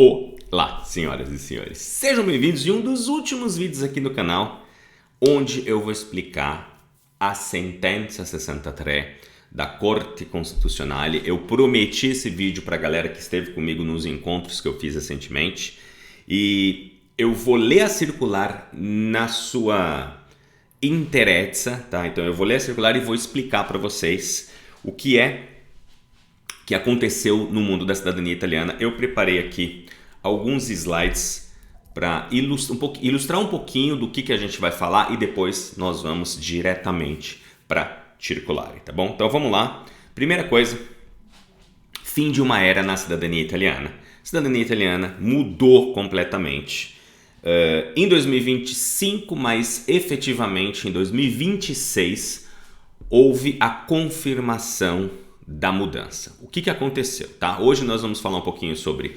Olá, senhoras e senhores, sejam bem-vindos em um dos últimos vídeos aqui no canal, onde eu vou explicar a Sentenza 63 da Corte Costituzionale. Eu prometi esse vídeo para a galera que esteve comigo nos encontros que eu fiz recentemente e eu vou ler a circular na sua interezza, tá? Então eu vou ler a circular e vou explicar para vocês o que aconteceu no mundo da cidadania italiana. Eu preparei aqui alguns slides para ilustrar um pouquinho do que a gente vai falar e depois nós vamos diretamente para circular, tá bom? Então vamos lá. Primeira coisa, fim de uma era na cidadania italiana. A cidadania italiana mudou completamente em 2025, mas efetivamente em 2026 houve a confirmação da mudança. O que aconteceu, tá? Hoje nós vamos falar um pouquinho sobre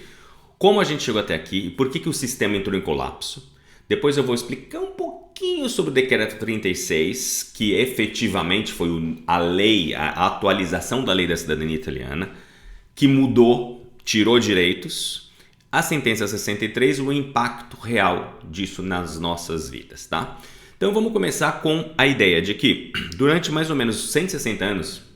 como a gente chegou até aqui e por que o sistema entrou em colapso. Depois eu vou explicar um pouquinho sobre o Decreto 36, que efetivamente foi a lei, a atualização da lei da cidadania italiana, que mudou, tirou direitos. A Sentença 63, o impacto real disso nas nossas vidas, tá? Então vamos começar com a ideia de que durante mais ou menos 160 anos,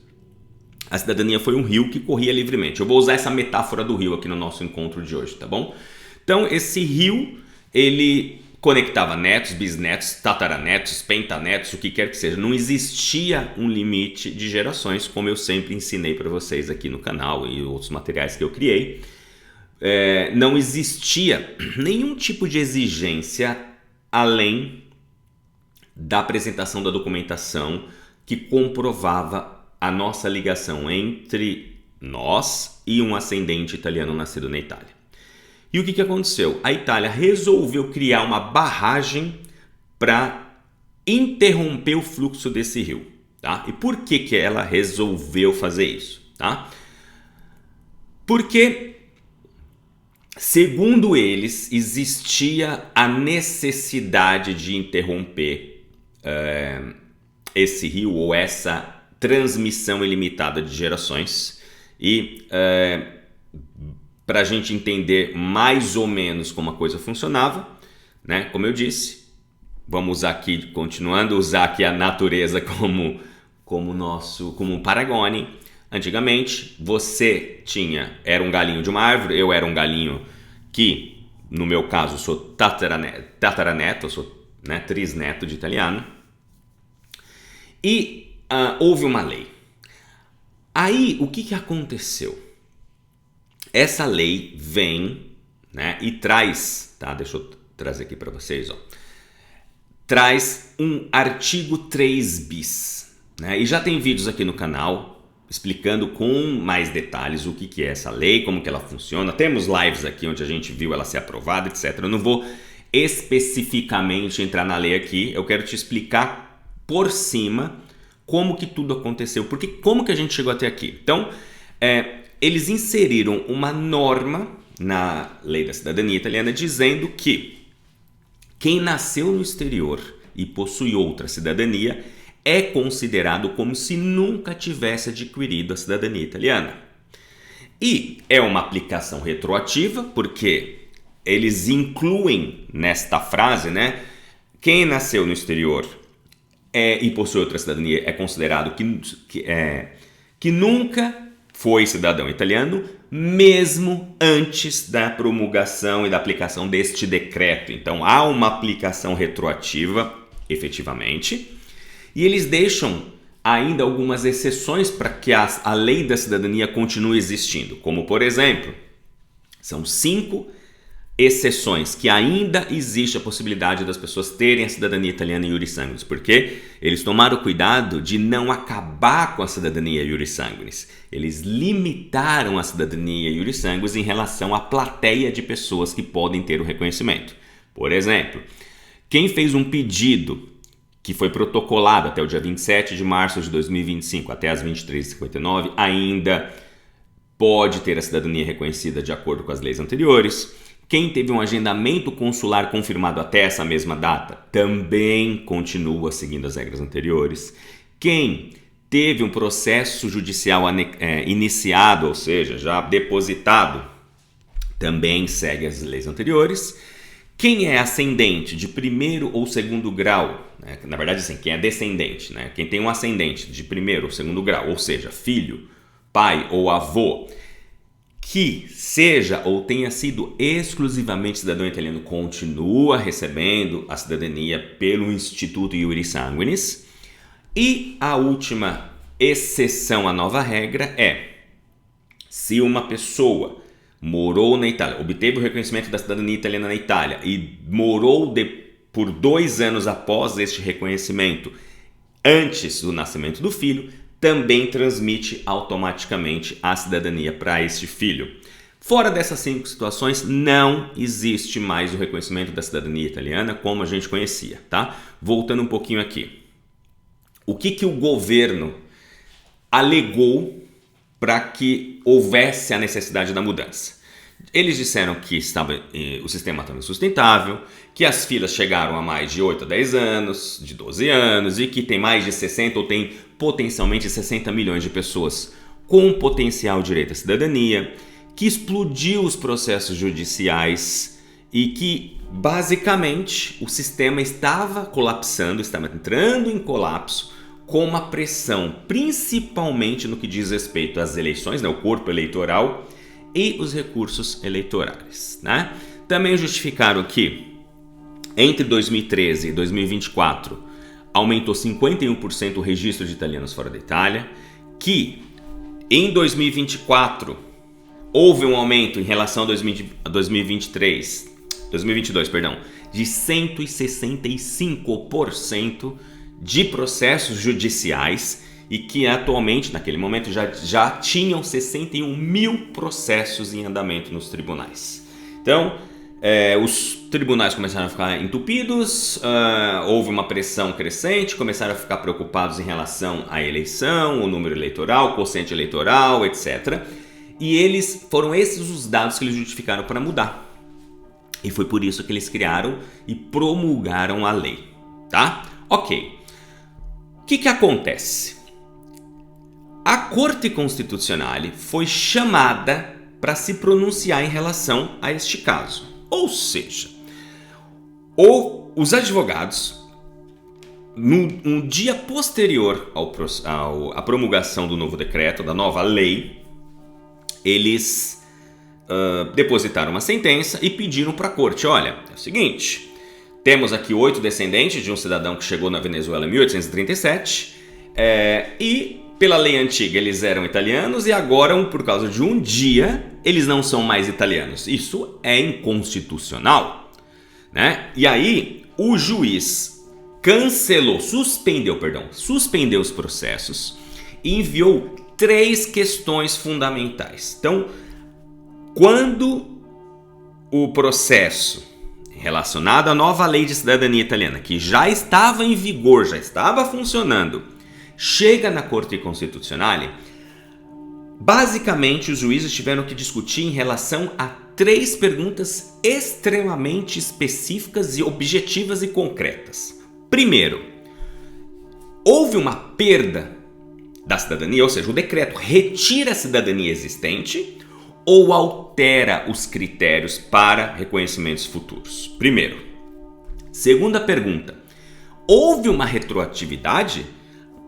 a cidadania foi um rio que corria livremente. Eu vou usar essa metáfora do rio aqui no nosso encontro de hoje, tá bom? Então, esse rio, ele conectava netos, bisnetos, tataranetos, pentanetos, o que quer que seja. Não existia um limite de gerações, como eu sempre ensinei para vocês aqui no canal e outros materiais que eu criei. Não existia nenhum tipo de exigência além da apresentação da documentação que comprovava a nossa ligação entre nós e um ascendente italiano nascido na Itália. E o que aconteceu? A Itália resolveu criar uma barragem para interromper o fluxo desse rio, tá? E por que ela resolveu fazer isso, tá? Porque, segundo eles, existia a necessidade de interromper esse rio ou essa transmissão ilimitada de gerações e para a gente entender mais ou menos como a coisa funcionava, né? Como eu disse, vamos usar aqui, continuando a usar aqui a natureza como paragone. Antigamente você era um galinho de uma árvore, eu era um galinho que, no meu caso, sou tataraneto, eu sou, né, trisneto de italiano, e houve uma lei. Aí, o que aconteceu? Essa lei vem, né, e traz, tá? Deixa eu trazer aqui para vocês, ó. Traz um artigo 3 bis, né? E já tem vídeos aqui no canal explicando com mais detalhes o que é essa lei, como que ela funciona. Temos lives aqui onde a gente viu ela ser aprovada, etc. Eu não vou especificamente entrar na lei aqui, eu quero te explicar por cima como que tudo aconteceu, porque como que a gente chegou até aqui. Então, eles inseriram uma norma na lei da cidadania italiana dizendo que quem nasceu no exterior e possui outra cidadania é considerado como se nunca tivesse adquirido a cidadania italiana. E é uma aplicação retroativa, porque eles incluem nesta frase, né, quem nasceu no exterior e possui outra cidadania é considerado que nunca foi cidadão italiano, mesmo antes da promulgação e da aplicação deste decreto. Então há uma aplicação retroativa, efetivamente, e eles deixam ainda algumas exceções para que a lei da cidadania continue existindo, como por exemplo, são 5 exceções que ainda existe a possibilidade das pessoas terem a cidadania italiana iuris sanguinis, porque eles tomaram cuidado de não acabar com a cidadania iuris sanguinis. Eles limitaram a cidadania iuris sanguinis em relação à plateia de pessoas que podem ter o reconhecimento. Por exemplo, quem fez um pedido que foi protocolado até o dia 27 de março de 2025 até as 23h59 ainda pode ter a cidadania reconhecida de acordo com as leis anteriores. Quem teve um agendamento consular confirmado até essa mesma data também continua seguindo as regras anteriores. Quem teve um processo judicial iniciado, ou seja, já depositado também segue as leis anteriores. Quem é ascendente de primeiro ou segundo grau, né? Na verdade, assim, quem é descendente, né? Quem tem um ascendente de primeiro ou segundo grau, ou seja, filho, pai ou avô, que seja ou tenha sido exclusivamente cidadão italiano, continua recebendo a cidadania pelo Instituto Iuris Sanguinis. E a última exceção à nova regra é: se uma pessoa morou na Itália, obteve o reconhecimento da cidadania italiana na Itália e morou por 2 anos após este reconhecimento, antes do nascimento do filho, também transmite automaticamente a cidadania para este filho. Fora dessas 5 situações, não existe mais o reconhecimento da cidadania italiana como a gente conhecia, tá? Voltando um pouquinho aqui. O que o governo alegou para que houvesse a necessidade da mudança? Eles disseram que o sistema estava insustentável, que as filas chegaram a mais de 8 a 10 anos, de 12 anos, e que tem mais de 60 ou tem potencialmente 60 milhões de pessoas com potencial direito à cidadania, que explodiu os processos judiciais e que, basicamente, o sistema estava colapsando, estava entrando em colapso, com uma pressão, principalmente no que diz respeito às eleições, né, o corpo eleitoral e os recursos eleitorais, né? Também justificaram que entre 2013 e 2024 aumentou 51% o registro de italianos fora da Itália, que em 2022 houve um aumento em relação a 2022, de 165% de processos judiciais e que atualmente, naquele momento, já tinham 61 mil processos em andamento nos tribunais. Então, os tribunais começaram a ficar entupidos, houve uma pressão crescente, começaram a ficar preocupados em relação à eleição, o número eleitoral, o quociente eleitoral, etc. E foram esses os dados que eles justificaram para mudar. E foi por isso que eles criaram e promulgaram a lei, tá? Ok. O que acontece? A Corte Constitucional foi chamada para se pronunciar em relação a este caso. Ou seja, os advogados, no dia posterior à promulgação do novo decreto, da nova lei, eles depositaram uma sentença e pediram para a corte: olha, é o seguinte, temos aqui 8 descendentes de um cidadão que chegou na Venezuela em 1837 e pela lei antiga eles eram italianos e agora, por causa de um dia, eles não são mais italianos. Isso é inconstitucional, né? E aí o juiz suspendeu os processos e enviou 3 questões fundamentais. Então, quando o processo relacionado à nova lei de cidadania italiana, que já estava em vigor, já estava funcionando, chega na Corte Constitucional, basicamente os juízes tiveram que discutir em relação a 3 perguntas extremamente específicas e objetivas e concretas. Primeiro, houve uma perda da cidadania, ou seja, o decreto retira a cidadania existente ou altera os critérios para reconhecimentos futuros? Primeiro. Segunda pergunta, houve uma retroatividade?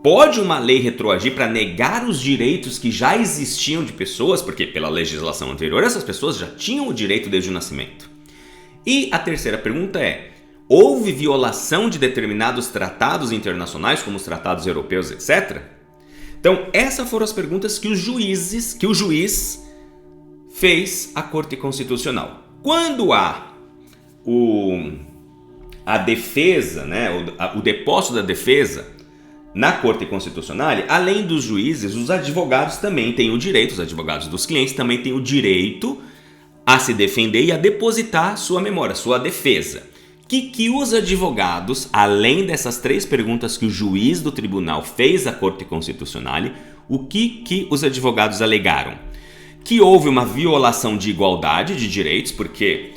Pode uma lei retroagir para negar os direitos que já existiam de pessoas? Porque pela legislação anterior essas pessoas já tinham o direito desde o nascimento. E a terceira pergunta é: houve violação de determinados tratados internacionais, como os tratados europeus, etc.? Então, essas foram as perguntas que o juiz fez à Corte Constitucional. Quando há a defesa, né, o depósito da defesa na Corte Constitucional, além dos juízes, os advogados também têm o direito, os advogados dos clientes também têm o direito a se defender e a depositar sua memória, sua defesa. Que os advogados, além dessas 3 perguntas que o juiz do tribunal fez à Corte Constitucional, o que os advogados alegaram? Que houve uma violação de igualdade de direitos, porque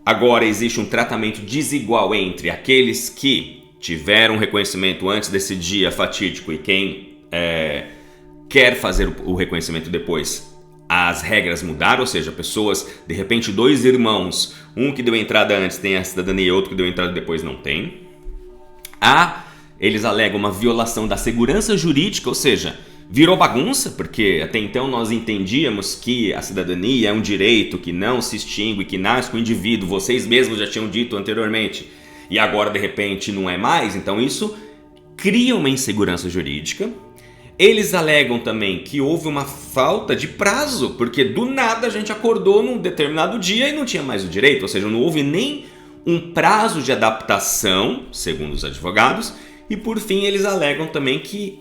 agora existe um tratamento desigual entre aqueles que tiveram reconhecimento antes desse dia fatídico e quem quer fazer o reconhecimento depois as regras mudaram, ou seja, pessoas, de repente 2 irmãos, um que deu entrada antes tem a cidadania e outro que deu entrada depois não tem. Eles alegam uma violação da segurança jurídica, ou seja, virou bagunça, porque até então nós entendíamos que a cidadania é um direito que não se extingue, que nasce com o indivíduo, vocês mesmos já tinham dito anteriormente, e agora de repente não é mais, então isso cria uma insegurança jurídica. Eles alegam também que houve uma falta de prazo, porque do nada a gente acordou num determinado dia e não tinha mais o direito, ou seja, não houve nem um prazo de adaptação, segundo os advogados, e por fim eles alegam também que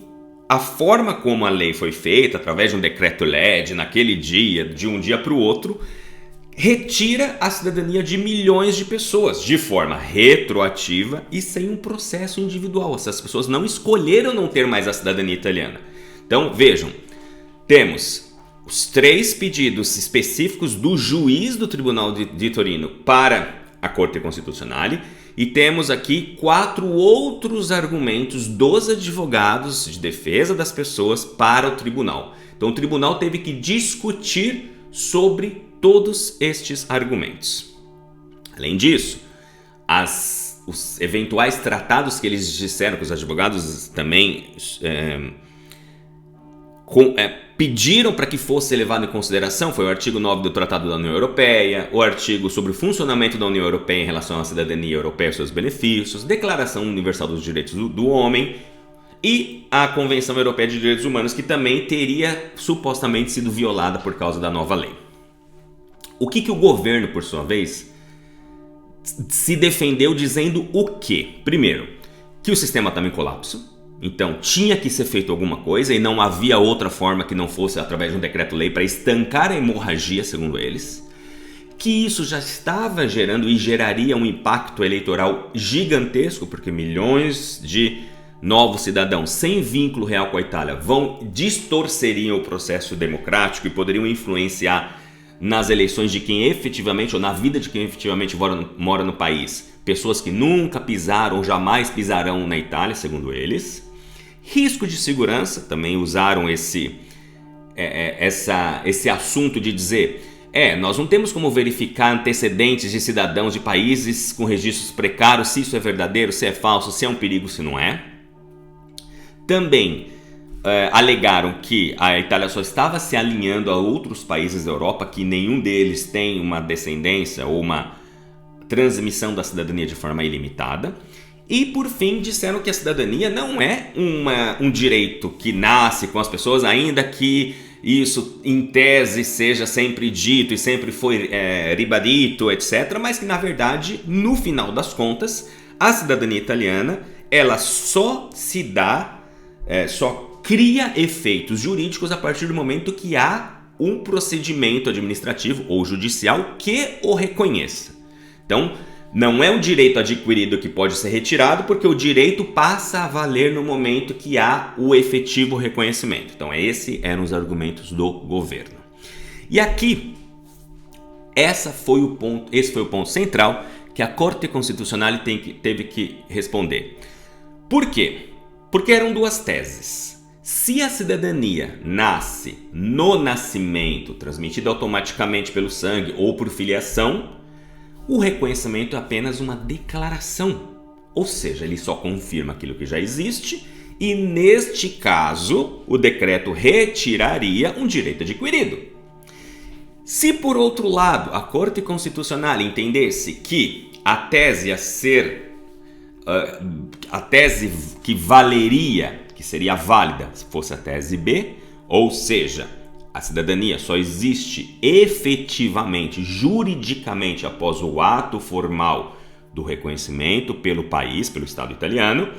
a forma como a lei foi feita, através de um decreto-lei, naquele dia, de um dia para o outro, retira a cidadania de milhões de pessoas, de forma retroativa e sem um processo individual. Essas pessoas não escolheram não ter mais a cidadania italiana. Então, vejam, temos os 3 pedidos específicos do juiz do Tribunal de Torino para a Corte Constitucional e temos aqui 4 outros argumentos dos advogados de defesa das pessoas para o tribunal. Então, o tribunal teve que discutir sobre todos estes argumentos. Além disso, os eventuais tratados que eles disseram, que os advogados também pediram para que fosse levado em consideração, foi o artigo 9 do Tratado da União Europeia, o artigo sobre o funcionamento da União Europeia em relação à cidadania europeia e seus benefícios, Declaração Universal dos Direitos do Homem e a Convenção Europeia de Direitos Humanos, que também teria supostamente sido violada por causa da nova lei. O que o governo, por sua vez, se defendeu dizendo o quê? Primeiro, que o sistema estava em colapso, então tinha que ser feito alguma coisa e não havia outra forma que não fosse através de um decreto-lei para estancar a hemorragia, segundo eles. Que isso já estava gerando e geraria um impacto eleitoral gigantesco, porque milhões de novos cidadãos sem vínculo real com a Itália distorceriam o processo democrático e poderiam influenciar nas eleições de quem efetivamente, ou na vida de quem efetivamente mora no país, pessoas que nunca pisaram ou jamais pisarão na Itália, segundo eles. Risco de segurança, também usaram esse assunto de dizer, nós não temos como verificar antecedentes de cidadãos de países com registros precários, se isso é verdadeiro, se é falso, se é um perigo, se não é. Também alegaram que a Itália só estava se alinhando a outros países da Europa, que nenhum deles tem uma descendência ou uma transmissão da cidadania de forma ilimitada. E, por fim, disseram que a cidadania não é um direito que nasce com as pessoas, ainda que isso, em tese, seja sempre dito e sempre foi ribadito, etc., mas que, na verdade, no final das contas, a cidadania italiana ela só se dá, só cria efeitos jurídicos a partir do momento que há um procedimento administrativo ou judicial que o reconheça. Então, não é um direito adquirido que pode ser retirado, porque o direito passa a valer no momento que há o efetivo reconhecimento. Então, esses eram os argumentos do governo. E aqui, esse foi o ponto central que a Corte Constitucional teve que responder. Por quê? Porque eram 2 teses. Se a cidadania nasce no nascimento, transmitida automaticamente pelo sangue ou por filiação, o reconhecimento é apenas uma declaração, ou seja, ele só confirma aquilo que já existe e, neste caso, o decreto retiraria um direito adquirido. Se, por outro lado, a Corte Constitucional entendesse que a tese que valeria, que seria válida se fosse a tese B, ou seja, a cidadania só existe efetivamente, juridicamente, após o ato formal do reconhecimento pelo país, pelo Estado italiano.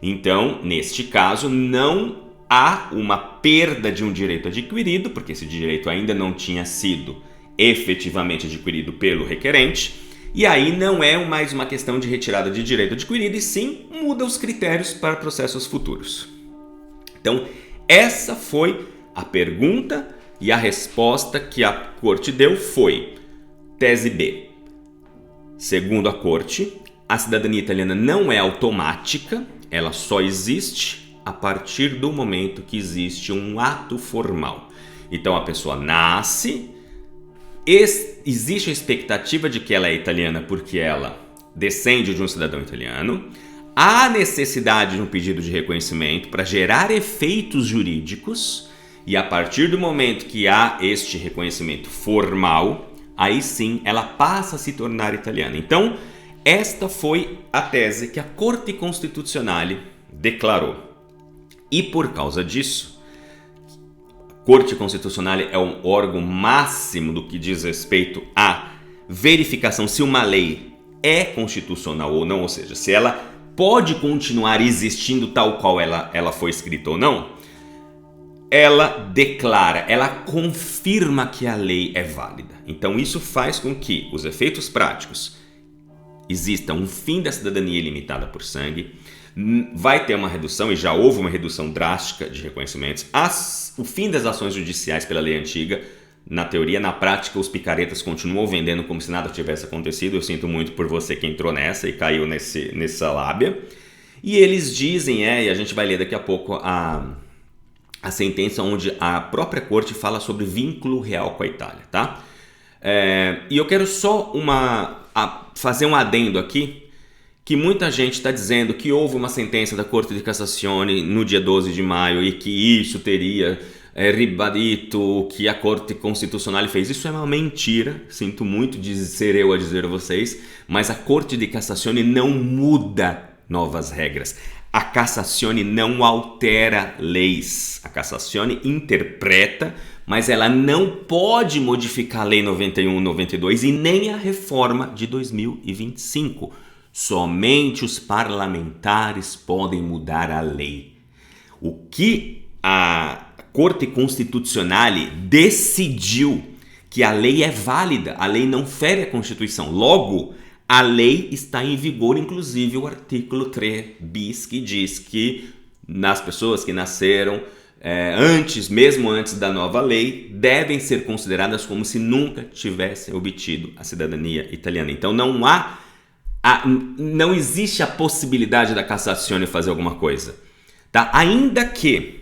Então, neste caso, não há uma perda de um direito adquirido, porque esse direito ainda não tinha sido efetivamente adquirido pelo requerente, e aí não é mais uma questão de retirada de direito adquirido, e sim muda os critérios para processos futuros. Então, essa foi a pergunta. E a resposta que a Corte deu foi: tese B. Segundo a Corte, a cidadania italiana não é automática, ela só existe a partir do momento que existe um ato formal. Então a pessoa nasce, existe a expectativa de que ela é italiana porque ela descende de um cidadão italiano, há necessidade de um pedido de reconhecimento para gerar efeitos jurídicos, e a partir do momento que há este reconhecimento formal, aí sim ela passa a se tornar italiana. Então, esta foi a tese que a Corte Constitucionale declarou. E por causa disso, a Corte Constitucionale é um órgão máximo do que diz respeito à verificação se uma lei é constitucional ou não, ou seja, se ela pode continuar existindo tal qual ela foi escrita ou não. Ela declara, ela confirma que a lei é válida. Então isso faz com que os efeitos práticos exista um fim da cidadania ilimitada por sangue, vai ter uma redução, e já houve uma redução drástica de reconhecimentos, o fim das ações judiciais pela lei antiga. Na teoria, na prática, os picaretas continuam vendendo como se nada tivesse acontecido. Eu sinto muito por você que entrou nessa e caiu nessa lábia. E eles dizem, e a gente vai ler daqui a pouco a sentença onde a própria corte fala sobre vínculo real com a Itália, tá? E eu quero só fazer um adendo aqui, que muita gente está dizendo que houve uma sentença da Corte de Cassazione no dia 12 de maio e que isso teria ribadito que a Corte Constitucional fez. Isso é uma mentira, sinto muito de ser eu a dizer a vocês, mas a Corte de Cassazione não muda novas regras. A Cassazione não altera leis. A Cassazione interpreta, mas ela não pode modificar a Lei 91/92 e nem a reforma de 2025. Somente os parlamentares podem mudar a lei. O que a Corte Constitucionale decidiu que a lei é válida, a lei não fere a Constituição. Logo, a lei está em vigor, inclusive o artigo 3 bis, que diz que as pessoas que nasceram mesmo antes da nova lei, devem ser consideradas como se nunca tivessem obtido a cidadania italiana. Então não existe a possibilidade da Cassazione fazer alguma coisa, tá? Ainda que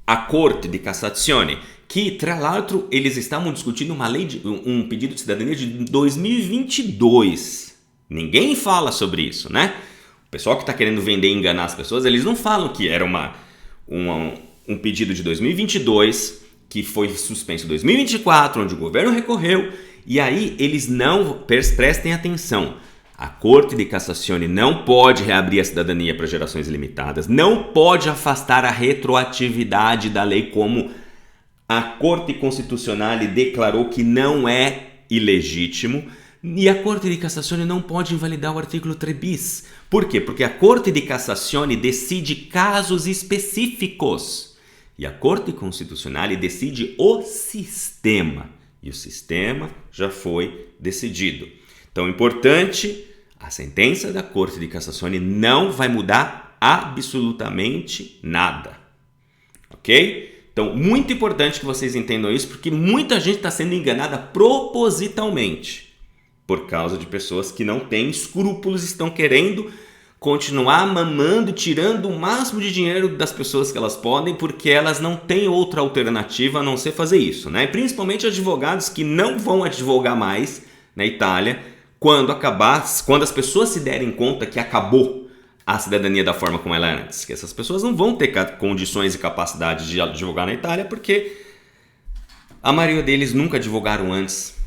a Corte de Cassazione, que, tra l'altro, eles estavam discutindo um pedido de cidadania de 2022. Ninguém fala sobre isso, né? O pessoal que está querendo vender e enganar as pessoas, eles não falam que era um pedido de 2022, que foi suspenso em 2024, onde o governo recorreu, e aí eles não prestem atenção. A Corte de Cassazione não pode reabrir a cidadania para gerações ilimitadas, não pode afastar a retroatividade da lei, como a Corte Constitucional declarou que não é ilegítimo, e a Corte de Cassazione não pode invalidar o artigo 3 bis. Por quê? Porque a Corte de Cassazione decide casos específicos e a Corte Constitucional decide o sistema, e o sistema já foi decidido. Então, importante, a sentença da Corte de Cassazione não vai mudar absolutamente nada, ok? Então, muito importante que vocês entendam isso, porque muita gente está sendo enganada propositalmente por causa de pessoas que não têm escrúpulos, estão querendo continuar mamando, tirando o máximo de dinheiro das pessoas que elas podem, porque elas não têm outra alternativa a não ser fazer isso, né? E principalmente advogados que não vão advogar mais na Itália quando as pessoas se derem conta que acabou a cidadania da forma como ela é antes, que essas pessoas não vão ter condições e capacidade de advogar na Itália, porque a maioria deles nunca advogaram antes.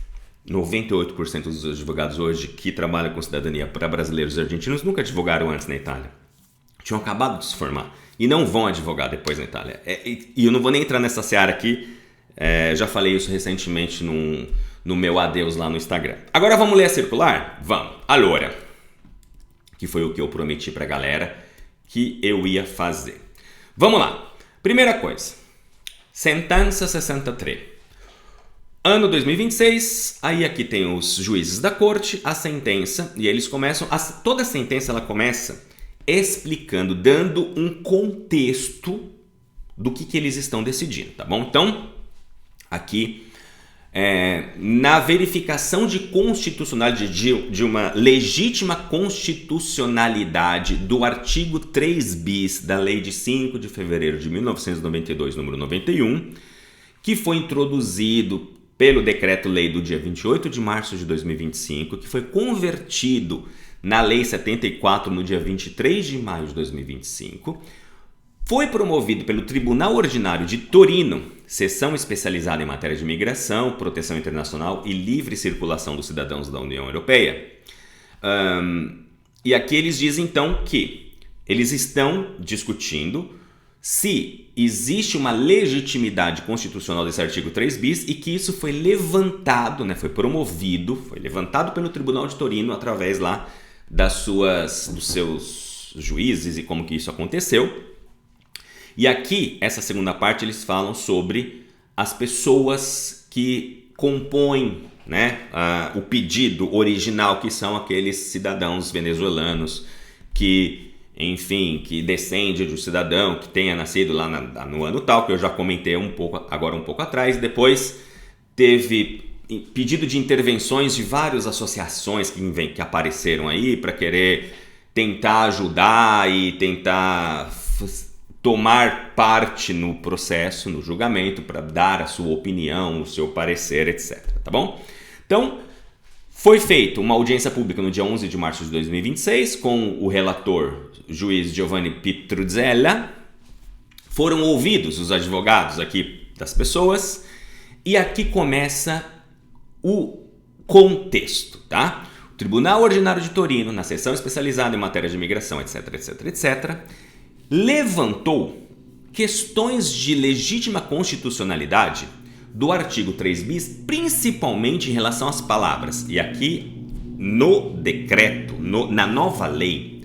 98% dos advogados hoje que trabalham com cidadania para brasileiros e argentinos nunca advogaram antes na Itália. Tinham acabado de se formar e não vão advogar depois na Itália. E eu não vou nem entrar nessa seara aqui, já falei isso recentemente no meu adeus lá no Instagram. Agora vamos ler a circular? Vamos. Allora, que foi o que eu prometi para a galera que eu ia fazer. Vamos lá. Primeira coisa, sentença 63. Ano 2026, aí aqui tem os juízes da corte, a sentença, e eles começam, toda a sentença ela começa explicando, dando um contexto do que eles estão decidindo, tá bom? Então, aqui, na verificação de constitucionalidade, de uma legítima constitucionalidade do artigo 3 bis da Lei de 5 de fevereiro de 1992, número 91, que foi introduzido pelo Decreto-Lei do dia 28 de março de 2025, que foi convertido na Lei 74 no dia 23 de maio de 2025, foi promovido pelo Tribunal Ordinário de Torino, seção especializada em matéria de imigração, proteção internacional e livre circulação dos cidadãos da União Europeia. E aqui eles dizem então que eles estão discutindo se existe uma legitimidade constitucional desse artigo 3 bis e que isso foi levantado, foi promovido, foi levantado pelo Tribunal de Torino através lá dos seus juízes e como que isso aconteceu. E aqui, essa segunda parte, eles falam sobre as pessoas que compõem o pedido original, que são aqueles cidadãos venezuelanos que, enfim, que descende de um cidadão que tenha nascido lá no ano tal, que eu já comentei um pouco atrás. Depois teve pedido de intervenções de várias associações que apareceram aí para querer tentar ajudar e tentar tomar parte no processo, no julgamento, para dar a sua opinião, o seu parecer, etc. Tá bom? Então, foi feita uma audiência pública no dia 11 de março de 2026 com o relator, juiz Giovanni Pietruzzella. Foram ouvidos os advogados aqui das pessoas e aqui começa o contexto, tá? O Tribunal Ordinário de Torino, na seção especializada em matéria de imigração, etc, etc, etc, levantou questões de legítima constitucionalidade do artigo 3 bis, principalmente em relação às palavras. E aqui, no decreto, na nova lei,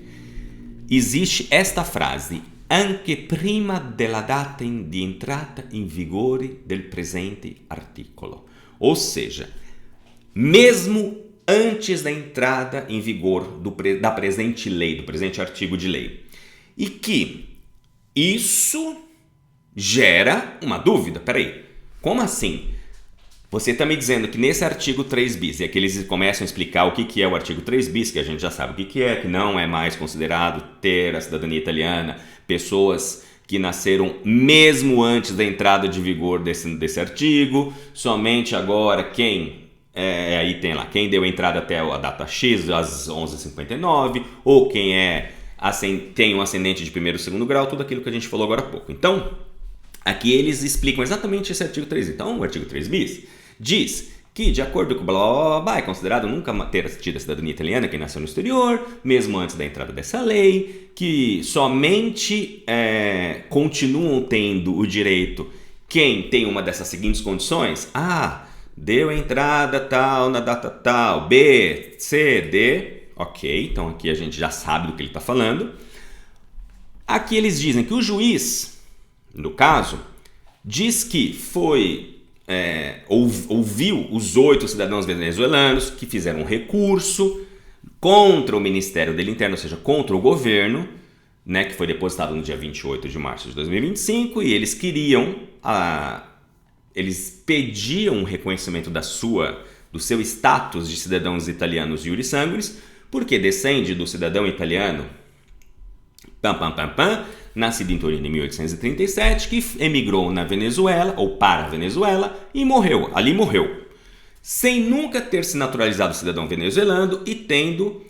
existe esta frase: anche prima della data di entrata in vigore del presente articolo. Ou seja, mesmo antes da entrada em vigor da presente lei, do presente artigo de lei. E que isso gera uma dúvida. Peraí, como assim? Você está me dizendo que nesse artigo 3 bis, e aqui eles começam a explicar o que é o artigo 3 bis, que a gente já sabe o que é, que não é mais considerado ter a cidadania italiana pessoas que nasceram mesmo antes da entrada de vigor desse artigo, somente agora aí tem lá, quem deu entrada até a data X, às 11h59, ou quem tem um ascendente de primeiro ou segundo grau, tudo aquilo que a gente falou agora há pouco. Então, aqui eles explicam exatamente esse artigo 3. Então, o artigo 3 bis diz que, de acordo com blá, é considerado nunca ter tido a cidadania italiana quem nasceu no exterior, mesmo antes da entrada dessa lei, que somente continuam tendo o direito quem tem uma dessas seguintes condições. Deu entrada tal na data tal, B, C, D. Ok, então aqui a gente já sabe do que ele está falando. Aqui eles dizem que o juiz, no caso, diz que ouviu os 8 cidadãos venezuelanos que fizeram um recurso contra o Ministério da Interna, ou seja, contra o governo, que foi depositado no dia 28 de março de 2025, e eles eles pediam um reconhecimento do seu status de cidadãos italianos iuris sanguinis, porque descende do cidadão italiano nascido em Torino em 1837, que emigrou na Venezuela, ou para a Venezuela, e morreu, sem nunca ter se naturalizado cidadão venezuelano e tendo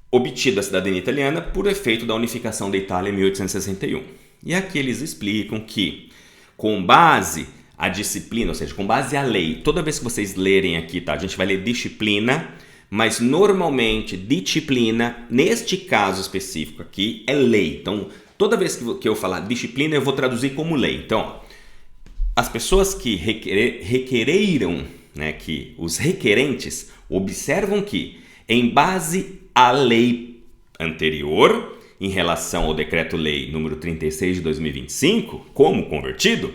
obtido a cidadania italiana por efeito da unificação da Itália em 1861. E aqui eles explicam que, com base a disciplina, ou seja, com base a lei, toda vez que vocês lerem aqui, tá? A gente vai ler disciplina, mas normalmente disciplina, neste caso específico aqui, é lei. Então, toda vez que eu falar disciplina, eu vou traduzir como lei. Então, as pessoas que requereram, que os requerentes observam que, em base à lei anterior, em relação ao Decreto-Lei número 36 de 2025, como convertido,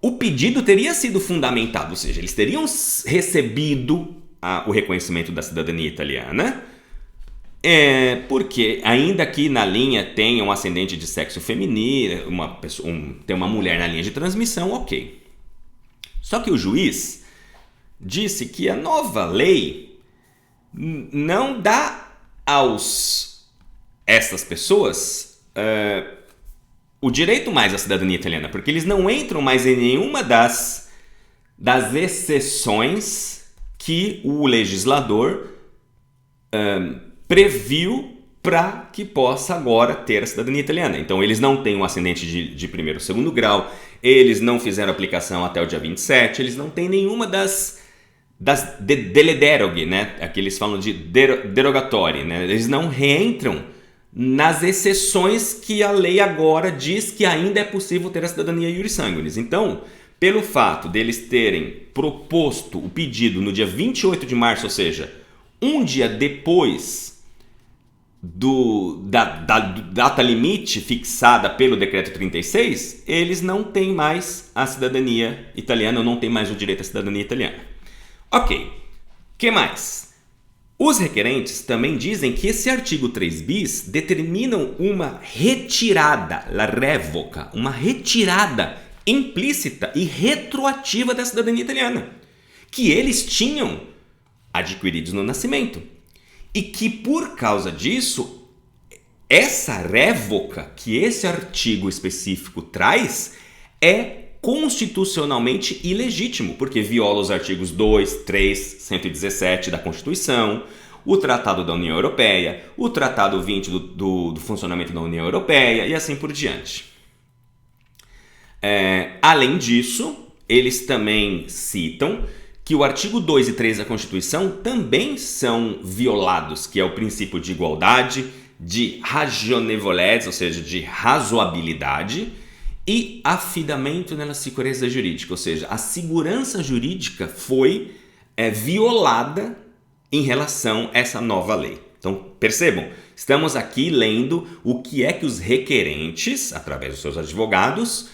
o pedido teria sido fundamentado, ou seja, eles teriam recebido o reconhecimento da cidadania italiana, porque ainda que na linha tenha um ascendente de sexo feminino, tem uma mulher na linha de transmissão, ok. Só que o juiz disse que a nova lei não dá essas pessoas o direito mais à cidadania italiana, porque eles não entram mais em nenhuma das exceções que o legislador previu para que possa agora ter a cidadania italiana. Então, eles não têm um ascendente de primeiro ou segundo grau, eles não fizeram aplicação até o dia 27, eles não têm nenhuma das delle deroghe, né? Aqui eles falam de derogatório, né? Eles não reentram nas exceções que a lei agora diz que ainda é possível ter a cidadania iuris sanguinis. Então, pelo fato deles terem proposto o pedido no dia 28 de março, ou seja, um dia depois da data limite fixada pelo decreto 36, eles não têm mais a cidadania italiana, ou não têm mais o direito à cidadania italiana. Ok, que mais? Os requerentes também dizem que esse artigo 3 bis determina uma retirada, la revoca, uma retirada implícita e retroativa da cidadania italiana, que eles tinham adquiridos no nascimento. E que por causa disso, essa révoca que esse artigo específico traz é constitucionalmente ilegítimo, porque viola os artigos 2, 3, 117 da Constituição, o Tratado da União Europeia, o Tratado 20 do funcionamento da União Europeia e assim por diante. Além disso, eles também citam que o artigo 2 e 3 da Constituição também são violados, que é o princípio de igualdade, de ragionevolezza, ou seja, de razoabilidade, e affidamento nella sicurezza jurídica, ou seja, a segurança jurídica foi violada em relação a essa nova lei. Então, percebam, estamos aqui lendo o que é que os requerentes, através dos seus advogados,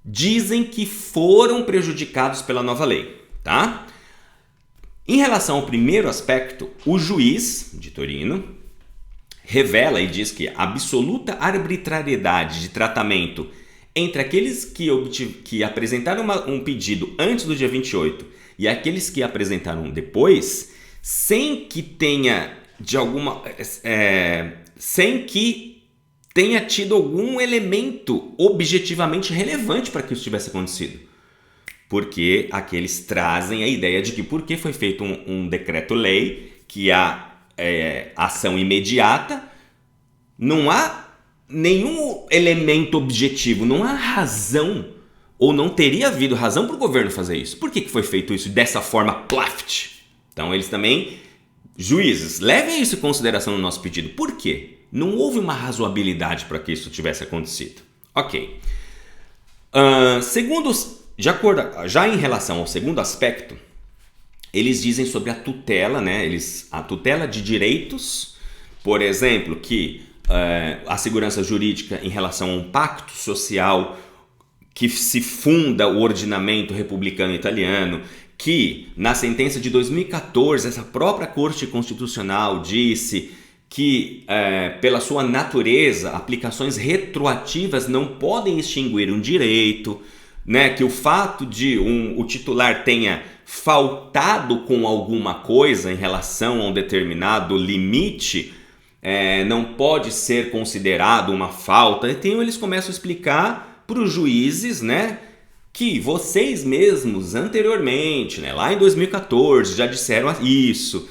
dizem que foram prejudicados pela nova lei. Tá? Em relação ao primeiro aspecto, o juiz de Torino revela e diz que a absoluta arbitrariedade de tratamento entre aqueles que apresentaram um pedido antes do dia 28 e aqueles que apresentaram depois, sem que tenha tido algum elemento objetivamente relevante para que isso tivesse acontecido. Porque aqueles trazem a ideia de que porque foi feito um decreto-lei, que há ação imediata, não há nenhum elemento objetivo, não há razão, ou não teria havido razão para o governo fazer isso. Por que foi feito isso dessa forma plaft? Então eles também, juízes, levem isso em consideração no nosso pedido. Por quê? Não houve uma razoabilidade para que isso tivesse acontecido. Ok. Já em relação ao segundo aspecto, eles dizem sobre a tutela, né? A tutela de direitos, por exemplo, que a segurança jurídica em relação a um pacto social que se funda o ordinamento republicano italiano, que na sentença de 2014 essa própria Corte Constitucional disse que, pela sua natureza, aplicações retroativas não podem extinguir um direito, né, que o fato de o titular tenha faltado com alguma coisa em relação a um determinado limite não pode ser considerado uma falta. Então eles começam a explicar para os juízes, né, que vocês mesmos anteriormente, né, lá em 2014, já disseram isso.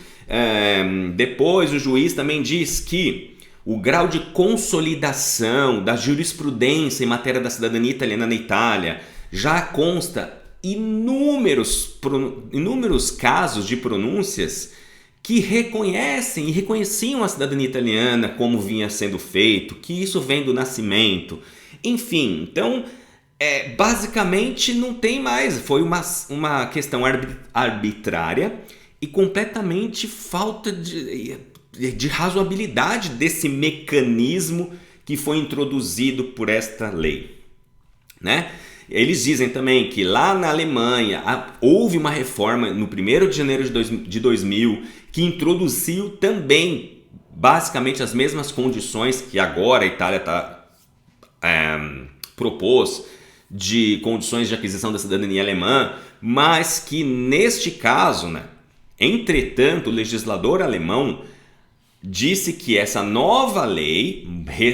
Depois o juiz também diz que o grau de consolidação da jurisprudência em matéria da cidadania italiana na Itália já consta inúmeros casos de pronúncias que reconhecem e reconheciam a cidadania italiana como vinha sendo feito, que isso vem do nascimento. Enfim, então, basicamente não tem mais. Foi uma questão arbitrária e completamente falta de razoabilidade desse mecanismo que foi introduzido por esta lei, né? Eles dizem também que lá na Alemanha houve uma reforma no 1º de janeiro de 2000 que introduziu também basicamente as mesmas condições que agora a Itália propôs, de condições de aquisição da cidadania alemã, mas que neste caso, né, entretanto, o legislador alemão disse que essa nova lei,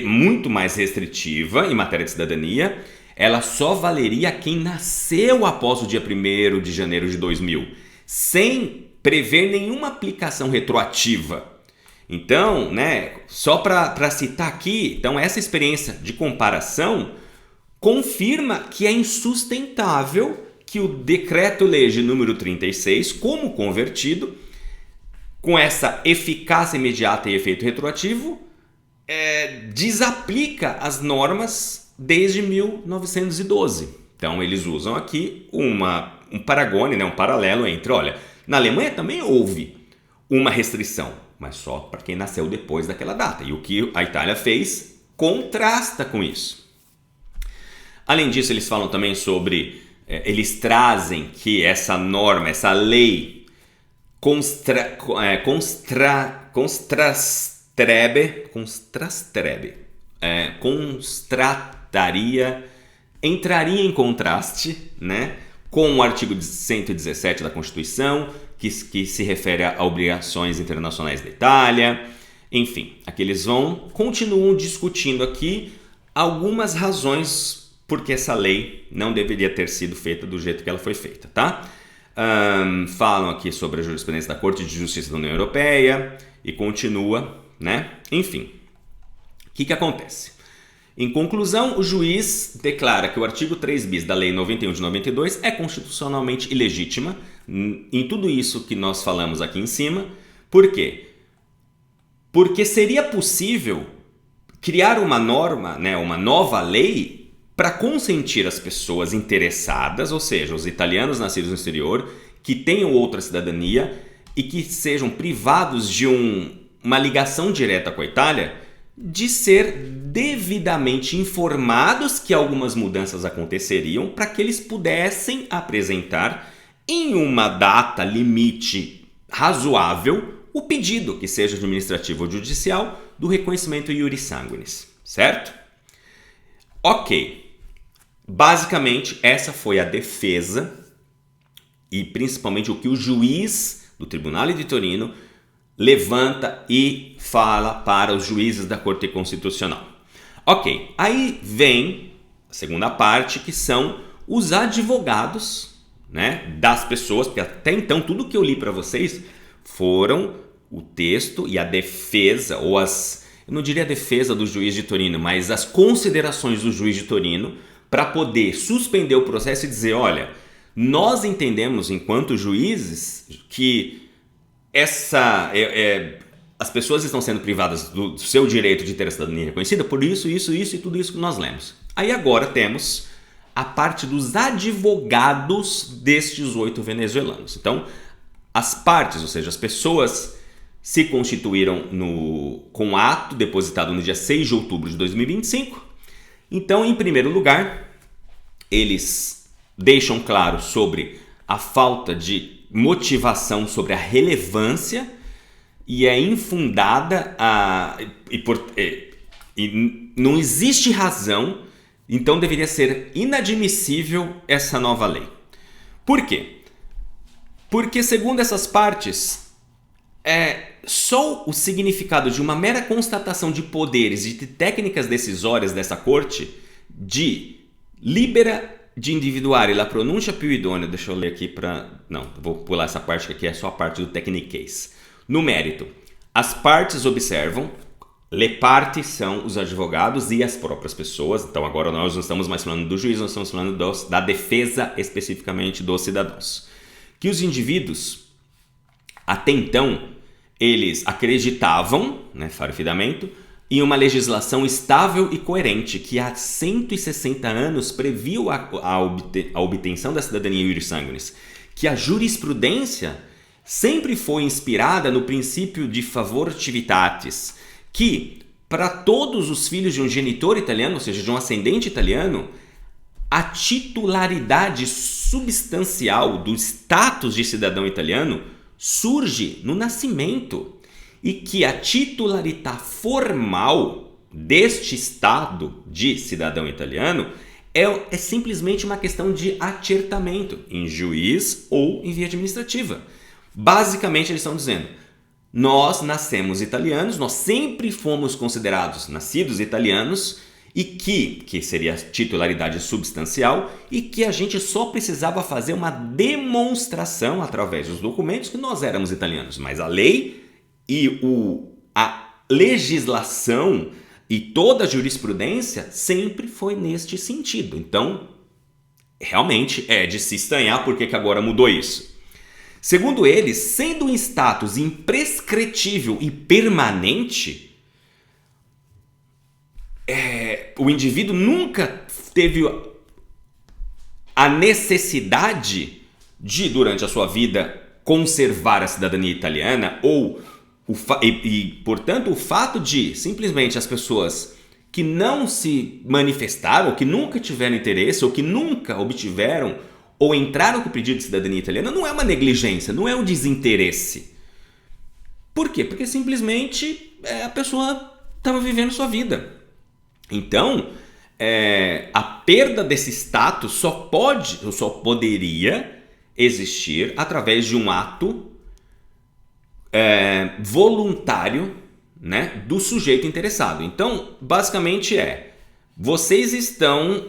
muito mais restritiva em matéria de cidadania, ela só valeria a quem nasceu após o dia 1º de janeiro de 2000, sem prever nenhuma aplicação retroativa. Então, só para citar aqui, então essa experiência de comparação confirma que é insustentável que o Decreto-Lei número 36, como convertido, com essa eficácia imediata e efeito retroativo, desaplica as normas desde 1912. Então eles usam aqui um paragone, um paralelo entre, olha, na Alemanha também houve uma restrição, mas só para quem nasceu depois daquela data. E o que a Itália fez contrasta com isso. Além disso, eles falam também sobre, eles trazem que essa norma, essa lei entraria em contraste, com o artigo 117 da Constituição, que se refere a obrigações internacionais da Itália. Enfim, aqui eles continuam discutindo aqui algumas razões porque essa lei não deveria ter sido feita do jeito que ela foi feita, tá? Falam aqui sobre a jurisprudência da Corte de Justiça da União Europeia e continua, Enfim, o que acontece? Em conclusão, o juiz declara que o artigo 3 bis da Lei 91 de 92 é constitucionalmente ilegítima em tudo isso que nós falamos aqui em cima. Por quê? Porque seria possível criar uma norma, uma nova lei para consentir as pessoas interessadas, ou seja, os italianos nascidos no exterior, que tenham outra cidadania e que sejam privados de uma ligação direta com a Itália, de ser devidamente informados que algumas mudanças aconteceriam para que eles pudessem apresentar em uma data limite razoável o pedido, que seja administrativo ou judicial, do reconhecimento iuris sanguinis, certo? Ok. Basicamente, essa foi a defesa e principalmente o que o juiz do Tribunale de Torino levanta e fala para os juízes da Corte Constitucional. Ok, aí vem a segunda parte, que são os advogados, das pessoas, porque até então tudo que eu li para vocês foram o texto e a defesa, ou eu não diria a defesa do juiz de Torino, mas as considerações do juiz de Torino para poder suspender o processo e dizer, olha, nós entendemos enquanto juízes que as pessoas estão sendo privadas do seu direito de ter a cidadania reconhecida por isso e tudo isso que nós lemos. Aí agora temos a parte dos advogados destes 8 venezuelanos. Então, as partes, ou seja, as pessoas se constituíram com ato depositado no dia 6 de outubro de 2025. Então, em primeiro lugar, eles deixam claro sobre a falta de motivação, sobre a relevância, e é infundada e não existe razão, então deveria ser inadmissível essa nova lei. Por quê? Porque, segundo essas partes, só o significado de uma mera constatação de poderes e de técnicas decisórias dessa corte de libera de individuare la pronuncia più idônea, deixa eu ler aqui vou pular essa parte que aqui é só a parte do techniquez. No mérito, as partes observam, le parti são os advogados e as próprias pessoas, então agora nós não estamos mais falando do juiz, nós estamos falando da defesa especificamente dos cidadãos, que os indivíduos, até então, eles acreditavam, fare affidamento, em uma legislação estável e coerente que há 160 anos previu a obtenção da cidadania iuris sanguinis, que a jurisprudência sempre foi inspirada no princípio de favor civitatis, que para todos os filhos de um genitor italiano, ou seja, de um ascendente italiano, a titularidade substancial do status de cidadão italiano surge no nascimento e que a titularidade formal deste estado de cidadão italiano é simplesmente uma questão de acertamento em juiz ou em via administrativa. Basicamente, eles estão dizendo, nós nascemos italianos, nós sempre fomos considerados nascidos italianos e que seria a titularidade substancial, e que a gente só precisava fazer uma demonstração através dos documentos que nós éramos italianos. Mas a lei e a legislação e toda a jurisprudência sempre foi neste sentido. Então, realmente é de se estranhar por que agora mudou isso. Segundo eles, sendo um status imprescritível e permanente, o indivíduo nunca teve a necessidade de, durante a sua vida, conservar a cidadania italiana, portanto, o fato de simplesmente as pessoas que não se manifestaram, ou que nunca tiveram interesse, ou que nunca obtiveram ou entraram com o pedido de cidadania italiana, não é uma negligência, não é um desinteresse. Por quê? Porque simplesmente a pessoa estava vivendo sua vida. Então, a perda desse status só poderia existir através de um ato voluntário, né, do sujeito interessado. Então, basicamente vocês estão...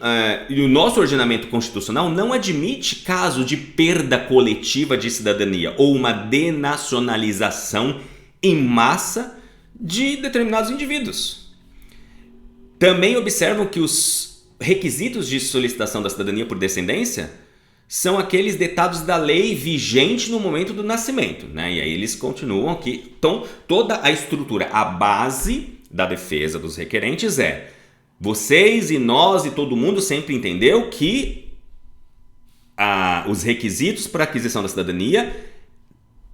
e o nosso ordenamento constitucional não admite caso de perda coletiva de cidadania ou uma denacionalização em massa de determinados indivíduos. Também observam que os requisitos de solicitação da cidadania por descendência são aqueles ditados da lei vigente no momento do nascimento, né? E aí eles continuam aqui. Então, toda a estrutura, a base da defesa dos requerentes vocês e nós e todo mundo sempre entendeu que os requisitos para aquisição da cidadania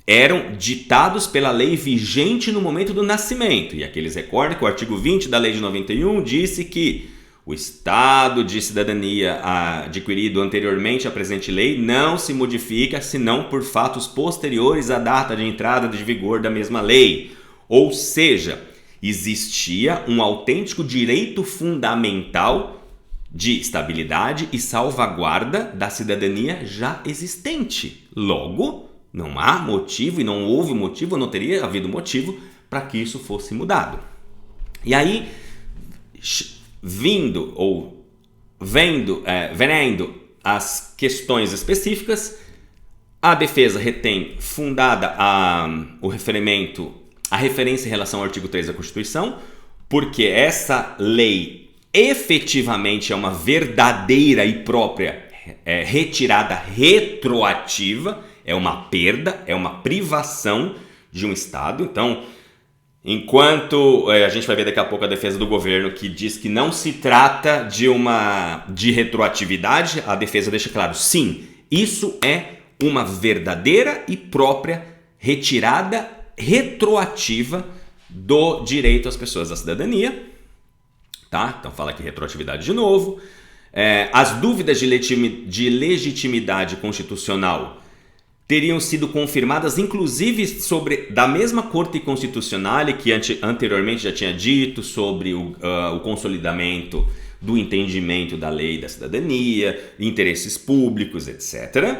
eram ditados pela lei vigente no momento do nascimento. E aqui eles recordam que o artigo 20 da lei de 91 disse que o estado de cidadania adquirido anteriormente à presente lei não se modifica senão por fatos posteriores à data de entrada de vigor da mesma lei. Ou seja, existia um autêntico direito fundamental de estabilidade e salvaguarda da cidadania já existente. Logo, não há motivo e não houve motivo, não teria havido motivo para que isso fosse mudado. E aí, vendo as questões específicas, a defesa retém fundada a referência em relação ao artigo 3 da Constituição, porque essa lei efetivamente é uma verdadeira e própria retirada retroativa, é uma perda, é uma privação de um Estado. Então, enquanto a gente vai ver daqui a pouco a defesa do governo que diz que não se trata de retroatividade, a defesa deixa claro, sim, isso é uma verdadeira e própria retirada retroativa do direito às pessoas da cidadania. Tá? Então fala aqui retroatividade de novo. As dúvidas de legitimidade constitucional teriam sido confirmadas, inclusive da mesma Corte Constitucional que anteriormente já tinha dito sobre o consolidamento do entendimento da lei da cidadania, interesses públicos, etc.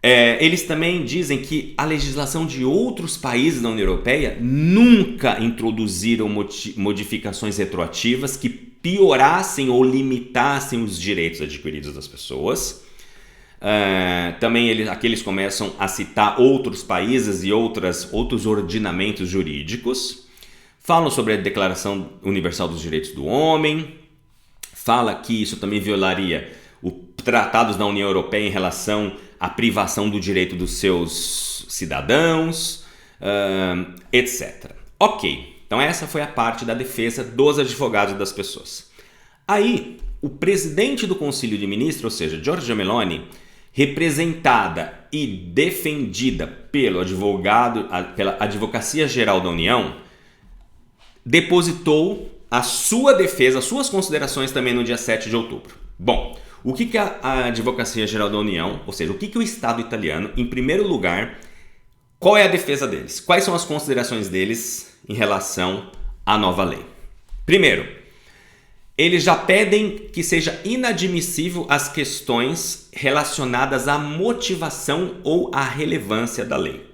Eles também dizem que a legislação de outros países da União Europeia nunca introduziram modificações retroativas que piorassem ou limitassem os direitos adquiridos das pessoas. Também aqui eles começam a citar outros países e outros ordenamentos jurídicos. Falam sobre a Declaração Universal dos Direitos do Homem. Fala que isso também violaria os tratados da União Europeia em relação à privação do direito dos seus cidadãos, etc. Ok, então essa foi a parte da defesa dos advogados das pessoas. Aí, o presidente do Conselho de Ministros, ou seja, Giorgia Meloni, representada e defendida pela Advocacia Geral da União, depositou a sua defesa, as suas considerações também no dia 7 de outubro. Bom, o que a Advocacia Geral da União, ou seja, o que o Estado italiano, em primeiro lugar, qual é a defesa deles? Quais são as considerações deles em relação à nova lei? Primeiro, eles já pedem que seja inadmissível as questões relacionadas à motivação ou à relevância da lei.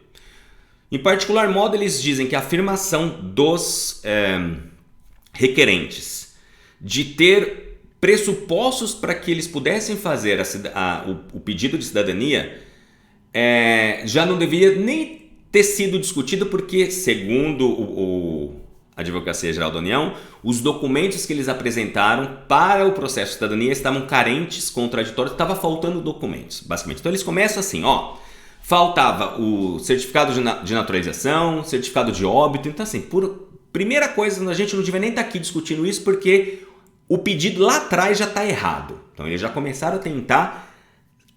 Em particular modo, eles dizem que a afirmação dos requerentes de ter pressupostos para que eles pudessem fazer o pedido de cidadania já não deveria nem ter sido discutido porque, segundo a Advocacia Geral da União, os documentos que eles apresentaram para o processo de cidadania estavam carentes, contraditórios, estava faltando documentos, basicamente. Então eles começam assim, faltava o certificado de naturalização, certificado de óbito. Então assim, primeira coisa, a gente não devia nem estar aqui discutindo isso porque o pedido lá atrás já está errado. Então eles já começaram a tentar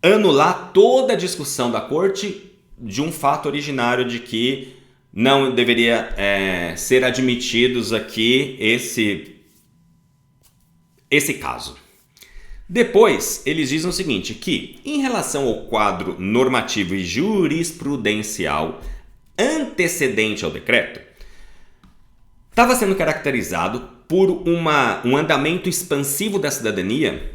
anular toda a discussão da corte de um fato originário de que não deveria ser admitidos aqui esse caso. Depois, eles dizem o seguinte, que em relação ao quadro normativo e jurisprudencial antecedente ao decreto, estava sendo caracterizado por um andamento expansivo da cidadania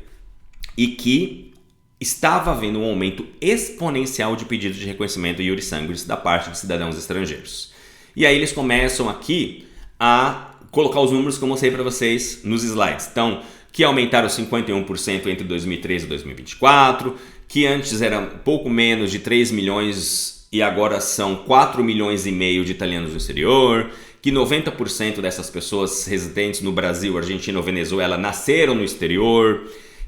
e que estava havendo um aumento exponencial de pedidos de reconhecimento iuris sanguinis da parte de cidadãos estrangeiros. E aí eles começam aqui a colocar os números que eu mostrei para vocês nos slides. Então, que aumentaram 51% entre 2013 e 2024, que antes era pouco menos de 3 milhões e agora são 4 milhões e meio de italianos no exterior, que 90% dessas pessoas residentes no Brasil, Argentina ou Venezuela nasceram no exterior,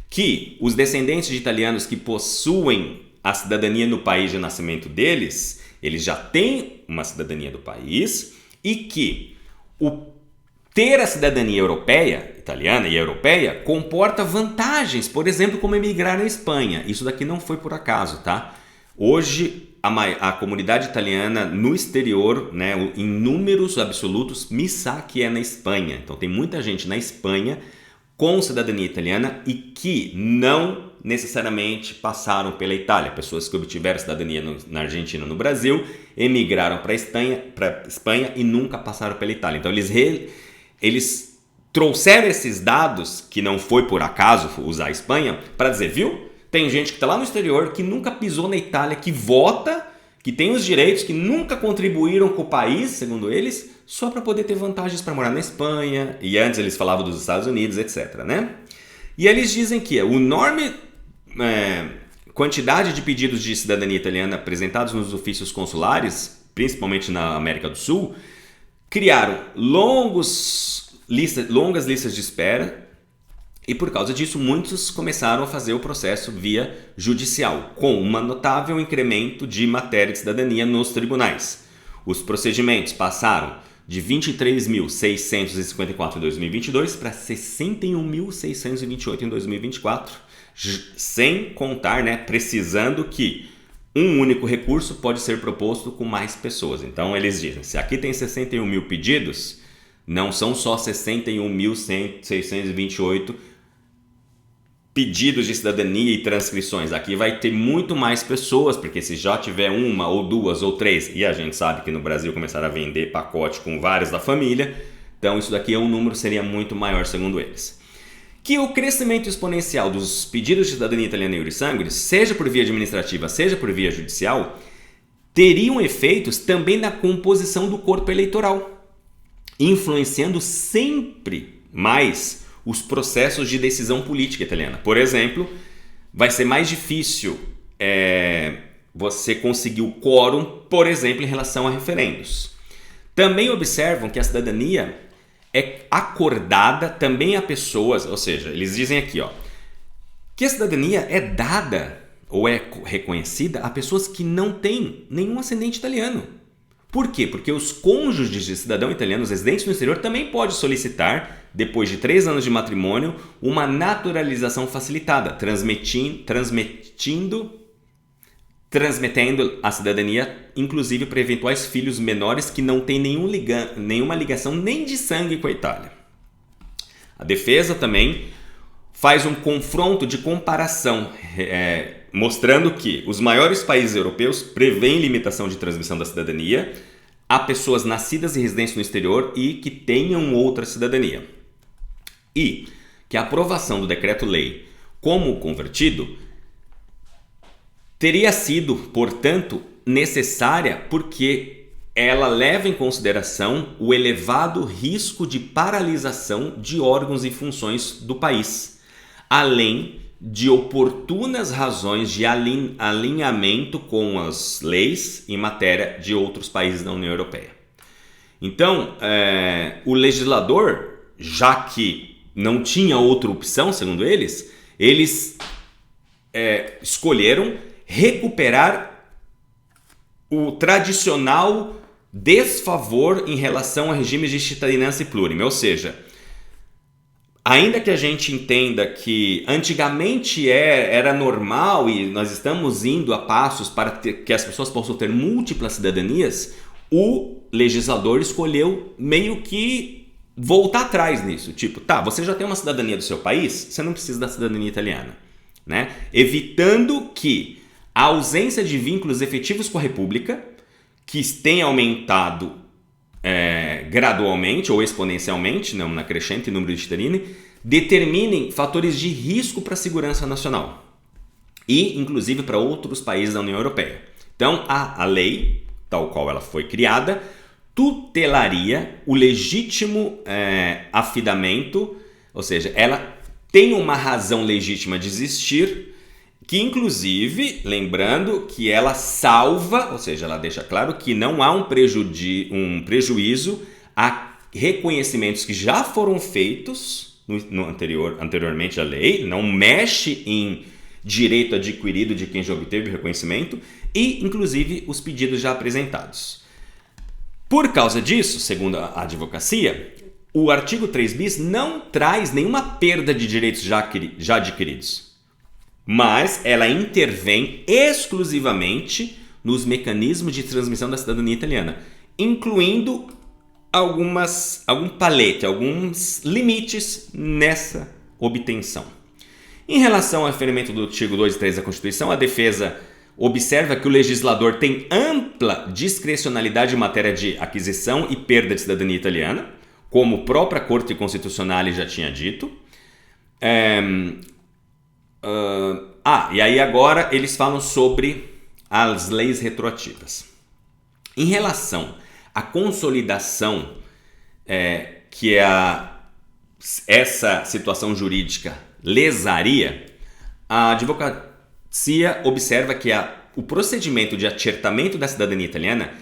que os descendentes de italianos que possuem a cidadania no país de nascimento deles, eles já têm uma cidadania do país e que ter a cidadania europeia, italiana e europeia, comporta vantagens, por exemplo, como emigrar na Espanha. Isso daqui não foi por acaso, tá? Hoje, a comunidade italiana no exterior, né, em números absolutos, missá que é na Espanha. Então, tem muita gente na Espanha com cidadania italiana e que não necessariamente passaram pela Itália. Pessoas que obtiveram cidadania na Argentina, no Brasil, emigraram para a Espanha e nunca passaram pela Itália. Então, eles trouxeram esses dados, que não foi por acaso usar a Espanha, para dizer, viu? Tem gente que está lá no exterior, que nunca pisou na Itália, que vota, que tem os direitos, que nunca contribuíram com o país, segundo eles, só para poder ter vantagens para morar na Espanha. E antes eles falavam dos Estados Unidos, etc. Né? E eles dizem que a enorme quantidade de pedidos de cidadania italiana apresentados nos ofícios consulares, principalmente na América do Sul, criaram longas listas de espera e por causa disso muitos começaram a fazer o processo via judicial, com um notável incremento de matéria de cidadania nos tribunais. Os procedimentos passaram de 23.654 em 2022 para 61.628 em 2024, sem contar, né, precisando que um único recurso pode ser proposto com mais pessoas. Então eles dizem, se aqui tem 61 mil pedidos, não são só 61.628 pedidos de cidadania e transcrições. Aqui vai ter muito mais pessoas, porque se já tiver uma ou duas ou três, e a gente sabe que no Brasil começaram a vender pacote com vários da família, então isso daqui número seria muito maior segundo eles. Que o crescimento exponencial dos pedidos de cidadania italiana e iuris sanguinis, seja por via administrativa, seja por via judicial, teriam efeitos também na composição do corpo eleitoral, influenciando sempre mais os processos de decisão política italiana. Por exemplo, vai ser mais difícil você conseguir o quórum, por exemplo, em relação a referendos. Também observam que a cidadania é acordada também a pessoas, ou seja, eles dizem aqui, que a cidadania é dada ou é reconhecida a pessoas que não têm nenhum ascendente italiano. Por quê? Porque os cônjuges de cidadão italianos residentes no exterior também podem solicitar, depois de 3 anos de matrimônio, uma naturalização facilitada, transmetendo a cidadania, inclusive para eventuais filhos menores que não têm nenhuma ligação nem de sangue com a Itália. A defesa também faz um confronto de comparação, mostrando que os maiores países europeus prevêem limitação de transmissão da cidadania a pessoas nascidas e residentes no exterior e que tenham outra cidadania. E que a aprovação do decreto-lei como convertido teria sido, portanto, necessária porque ela leva em consideração o elevado risco de paralisação de órgãos e funções do país, além de oportunas razões de alinhamento com as leis em matéria de outros países da União Europeia. Então, o legislador, já que não tinha outra opção, segundo eles escolheram recuperar o tradicional desfavor em relação a regimes de cittadinanza plurima, ou seja, ainda que a gente entenda que antigamente era normal e nós estamos indo a passos para que as pessoas possam ter múltiplas cidadanias, o legislador escolheu meio que voltar atrás nisso. Tipo, você já tem uma cidadania do seu país, você não precisa da cidadania italiana, né? Evitando que a ausência de vínculos efetivos com a República, que tem aumentado gradualmente ou exponencialmente, não na crescente número de cittadini, determinem fatores de risco para a segurança nacional e, inclusive, para outros países da União Europeia. Então, a lei, tal qual ela foi criada, tutelaria o legítimo afidamento, ou seja, ela tem uma razão legítima de existir, que inclusive, lembrando que ela salva, ou seja, ela deixa claro que não há um prejuízo a reconhecimentos que já foram feitos anteriormente à lei, não mexe em direito adquirido de quem já obteve o reconhecimento e, inclusive, os pedidos já apresentados. Por causa disso, segundo a advocacia, o artigo 3 bis não traz nenhuma perda de direitos já adquiridos, mas ela intervém exclusivamente nos mecanismos de transmissão da cidadania italiana, incluindo alguns limites nessa obtenção. Em relação ao referimento do artigo 2 e 3 da Constituição, a defesa observa que o legislador tem ampla discrecionalidade em matéria de aquisição e perda de cidadania italiana, como a própria Corte Constitucional já tinha dito. E aí agora eles falam sobre as leis retroativas. Em relação à consolidação que essa situação jurídica lesaria, a advocacia observa que o procedimento de acertamento da cidadania italiana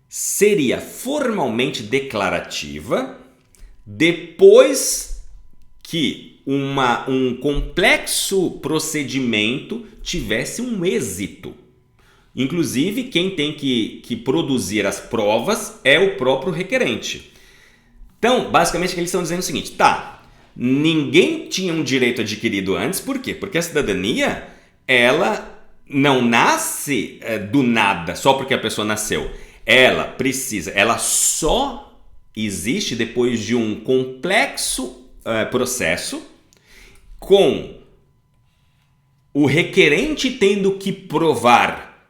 seria formalmente declarativa depois que um complexo procedimento tivesse um êxito. Inclusive, quem tem que produzir as provas é o próprio requerente. Então, basicamente, eles estão dizendo o seguinte, ninguém tinha um direito adquirido antes, por quê? Porque a cidadania, ela não nasce do nada, só porque a pessoa nasceu. Ela só existe depois de um complexo processo, com o requerente tendo que provar,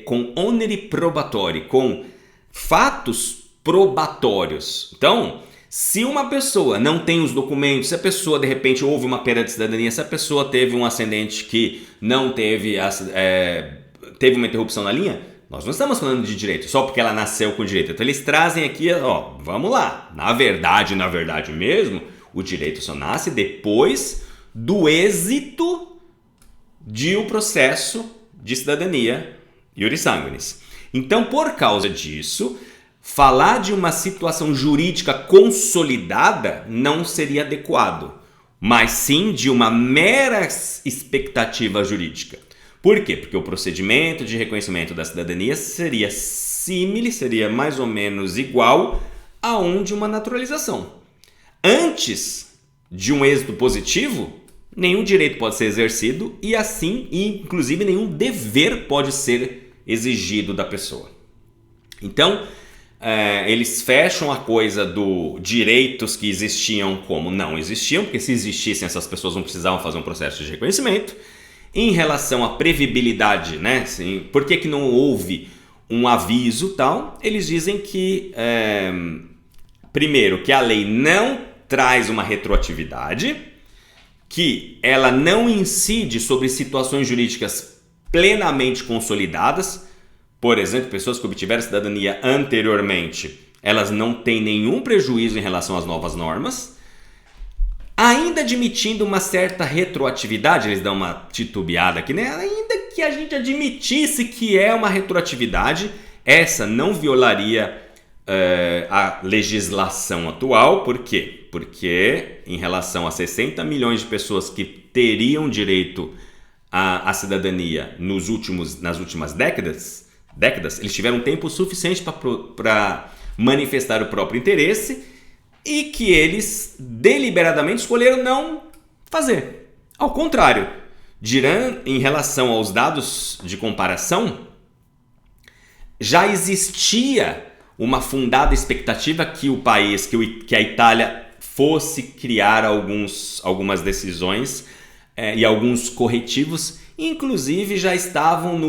com onere probatório, com fatos probatórios. Então, se uma pessoa não tem os documentos, se a pessoa de repente houve uma perda de cidadania, se a pessoa teve um ascendente que não teve uma interrupção na linha, nós não estamos falando de direito só porque ela nasceu com direito. Então eles trazem aqui, vamos lá, na verdade mesmo, o direito só nasce depois do êxito de um processo de cidadania iuris sanguinis. Então, por causa disso, falar de uma situação jurídica consolidada não seria adequado, mas sim de uma mera expectativa jurídica. Por quê? Porque o procedimento de reconhecimento da cidadania seria mais ou menos igual a um de uma naturalização. Antes de um êxito positivo, nenhum direito pode ser exercido e assim, inclusive, nenhum dever pode ser exigido da pessoa. Então, eles fecham a coisa do direitos que existiam como não existiam, porque se existissem essas pessoas não precisavam fazer um processo de reconhecimento. Em relação à previbilidade, por que não houve um aviso tal, eles dizem que, primeiro, que a lei não traz uma retroatividade, que ela não incide sobre situações jurídicas plenamente consolidadas, por exemplo, pessoas que obtiveram cidadania anteriormente, elas não têm nenhum prejuízo em relação às novas normas, ainda admitindo uma certa retroatividade, eles dão uma titubeada aqui, né? Ainda que a gente admitisse que é uma retroatividade, essa não violaria a legislação atual. Por quê? Porque em relação a 60 milhões de pessoas que teriam direito à cidadania nas últimas décadas, eles tiveram tempo suficiente para manifestar o próprio interesse e que eles deliberadamente escolheram não fazer. Ao contrário, em relação aos dados de comparação, já existia uma fundada expectativa que o país, que a Itália fosse criar algumas decisões e alguns corretivos, inclusive já estavam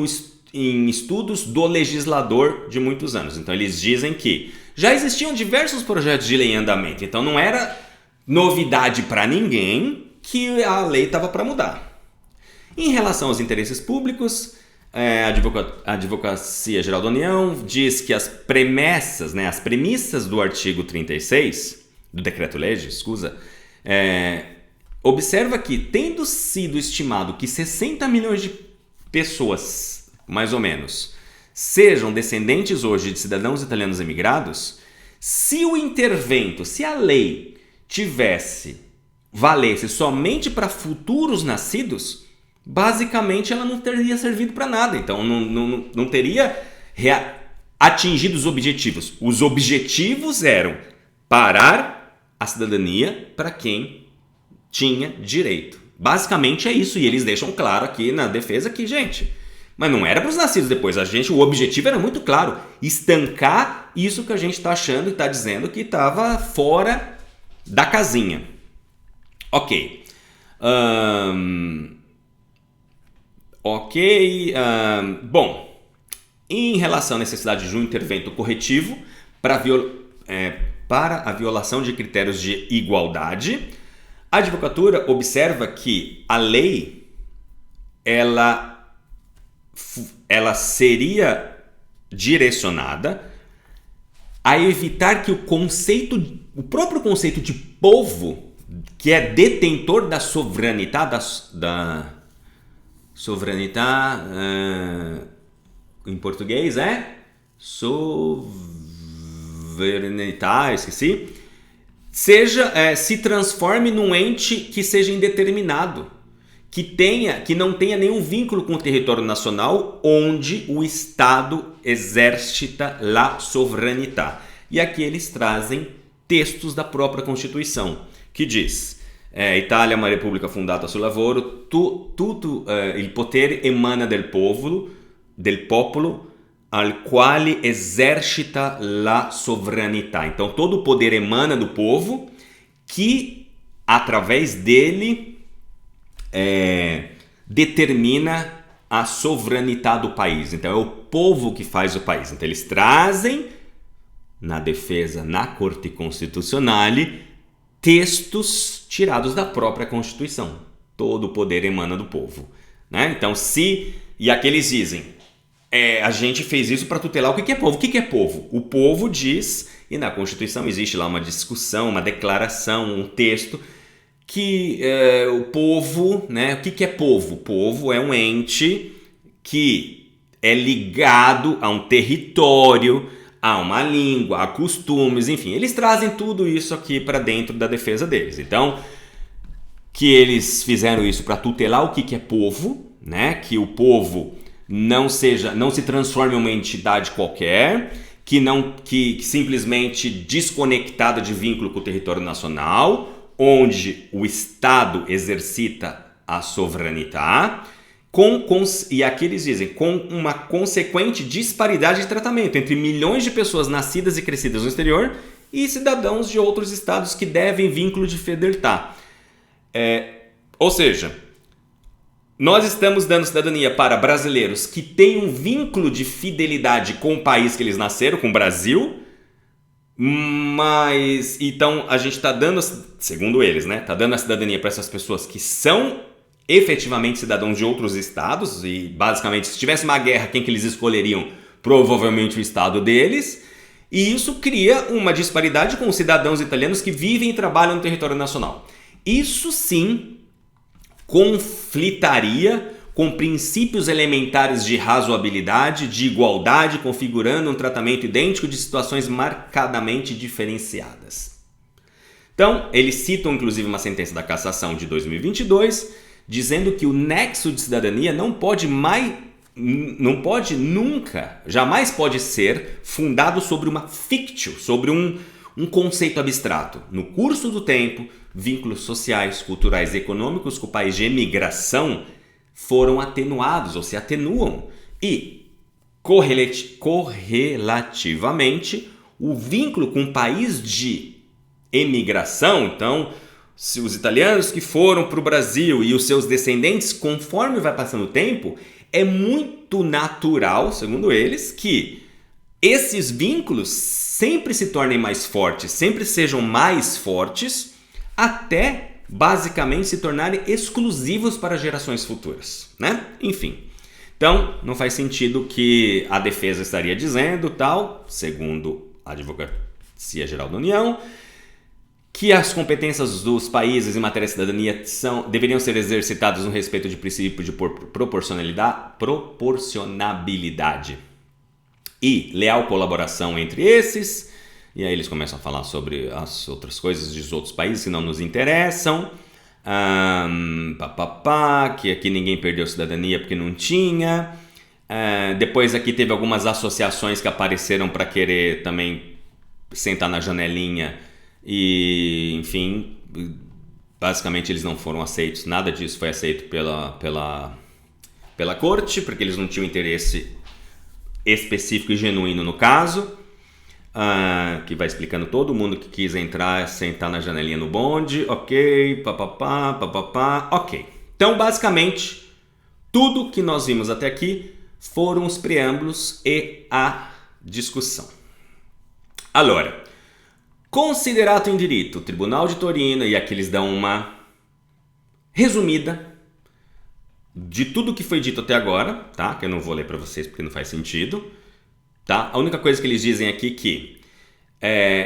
em estudos do legislador de muitos anos. Então eles dizem que já existiam diversos projetos de lei em andamento, então não era novidade para ninguém que a lei estava para mudar. Em relação aos interesses públicos, a Advocacia Geral da União diz que as premissas do artigo 36, do Decreto-Lei, observa que, tendo sido estimado que 60 milhões de pessoas, mais ou menos, sejam descendentes hoje de cidadãos italianos emigrados, se a lei valesse somente para futuros nascidos, basicamente ela não teria servido para nada. Então não teria atingido os objetivos. Os objetivos eram parar a cidadania para quem tinha direito. Basicamente é isso, e eles deixam claro aqui na defesa que, gente, mas não era para os nascidos depois. O objetivo era muito claro, estancar isso que a gente está achando e está dizendo que estava fora da casinha. Ok. Bom, em relação à necessidade de um intervento corretivo para a violação de critérios de igualdade, a advocatura observa que a lei ela seria direcionada a evitar que o próprio conceito de povo, que é detentor da souverainidade, em português é souverainidade, esqueci, se transforme num ente que seja indeterminado, que não tenha nenhum vínculo com o território nacional onde o Estado exercita la sovranità. E aqui eles trazem textos da própria Constituição, que diz: Itália é uma repubblica fondata sul lavoro, tutto il potere emana del popolo al quale esercita la sovranità. Então todo o poder emana do povo, que através dele determina a sovranità do país. Então é o povo que faz o país. Então eles trazem na defesa na Corte Constituzionale textos tirados da própria Constituição. Todo o poder emana do povo, né? Então e aqui eles dizem, a gente fez isso para tutelar o que é povo. O que é povo? O povo diz, e na Constituição existe lá uma discussão, uma declaração, um texto, que o povo, né? O que é povo? Povo é um ente que é ligado a um território, a uma língua, a costumes, enfim. Eles trazem tudo isso aqui para dentro da defesa deles. Então, que eles fizeram isso para tutelar o que é povo, né? Que o povo não se transforme em uma entidade qualquer, que simplesmente desconectada de vínculo com o território nacional, onde o Estado exercita a sovranità, e aqui eles dizem, com uma consequente disparidade de tratamento entre milhões de pessoas nascidas e crescidas no exterior e cidadãos de outros estados que devem vínculo de fedeltà. Ou seja, nós estamos dando cidadania para brasileiros que têm um vínculo de fidelidade com o país que eles nasceram, com o Brasil, mas então a gente está dando, segundo eles, né, está dando a cidadania para essas pessoas que são efetivamente cidadãos de outros estados, e basicamente se tivesse uma guerra, quem que eles escolheriam provavelmente o estado deles, e isso cria uma disparidade com os cidadãos italianos que vivem e trabalham no território nacional. Isso sim conflitaria com princípios elementares de razoabilidade, de igualdade, configurando um tratamento idêntico de situações marcadamente diferenciadas. Então, eles citam inclusive uma sentença da Cassação de 2022, dizendo que o nexo de cidadania não pode nunca, jamais pode ser fundado sobre uma fictio, sobre um conceito abstrato. No curso do tempo, vínculos sociais, culturais e econômicos com o país de emigração foram atenuados ou se atenuam e, correlativamente, o vínculo com o país de emigração, então, se os italianos que foram para o Brasil e os seus descendentes, conforme vai passando o tempo, é muito natural, segundo eles, que esses vínculos sempre se tornem mais fortes, sempre sejam mais fortes, até basicamente se tornarem exclusivos para gerações futuras, né? Enfim, então não faz sentido que a defesa estaria dizendo, tal, segundo a Advocacia Geral da União, que as competências dos países em matéria de cidadania deveriam ser exercitadas no respeito de princípio de proporcionabilidade e leal colaboração entre esses. E aí eles começam a falar sobre as outras coisas dos outros países que não nos interessam. Que aqui ninguém perdeu cidadania porque não tinha. Depois aqui teve algumas associações que apareceram para querer também sentar na janelinha. E, enfim, basicamente eles não foram aceitos. Nada disso foi aceito pela corte, porque eles não tinham interesse específico e genuíno no caso. Que vai explicando todo mundo que quis entrar, sentar na janelinha no bonde, ok, ok. Então, basicamente, tudo que nós vimos até aqui foram os preâmbulos e a discussão. Allora, considerato in diritto, o Tribunal de Torino, e aqui eles dão uma resumida de tudo que foi dito até agora, tá? Que eu não vou ler para vocês porque não faz sentido. Tá? A única coisa que eles dizem aqui que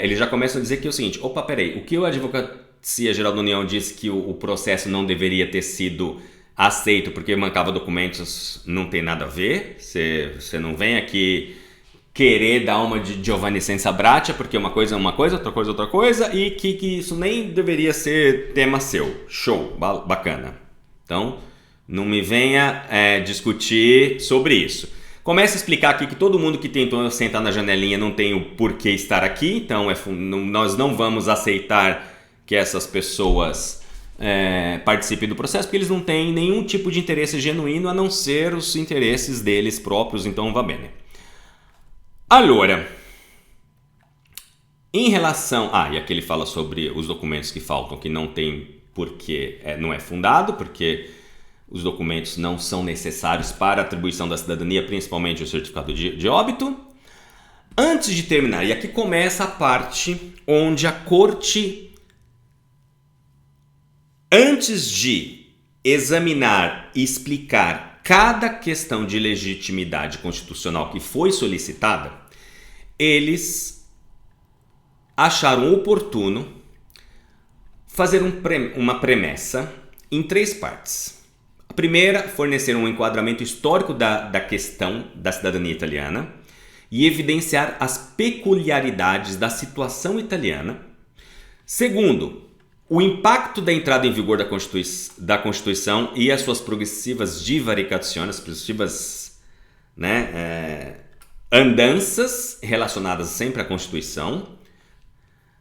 eles já começam a dizer que é o seguinte: opa, peraí, o que a Advocacia Geral da União disse que o processo não deveria ter sido aceito porque mancava documentos, não tem nada a ver. Você não vem aqui querer dar uma de Giovanni Senza Braccia, porque uma coisa é uma coisa, outra coisa é outra coisa, e que isso nem deveria ser tema seu. Show, bacana. Então, não me venha discutir sobre isso. Começa a explicar aqui que todo mundo que tentou sentar na janelinha não tem o porquê estar aqui, então nós não vamos aceitar que essas pessoas participem do processo, porque eles não têm nenhum tipo de interesse genuíno a não ser os interesses deles próprios, então va bene. Allora, em relação... e aqui ele fala sobre os documentos que faltam, que não tem porquê, não é fundado, porque... os documentos não são necessários para a atribuição da cidadania, principalmente o certificado de óbito. Antes de terminar, e aqui começa a parte onde a corte, antes de examinar e explicar cada questão de legitimidade constitucional que foi solicitada, eles acharam oportuno fazer uma premissa em 3 partes. A primeira, fornecer um enquadramento histórico da questão da cidadania italiana e evidenciar as peculiaridades da situação italiana. Segundo, o impacto da entrada em vigor da Constituição e as suas progressivas divaricações, progressivas andanças relacionadas sempre à Constituição,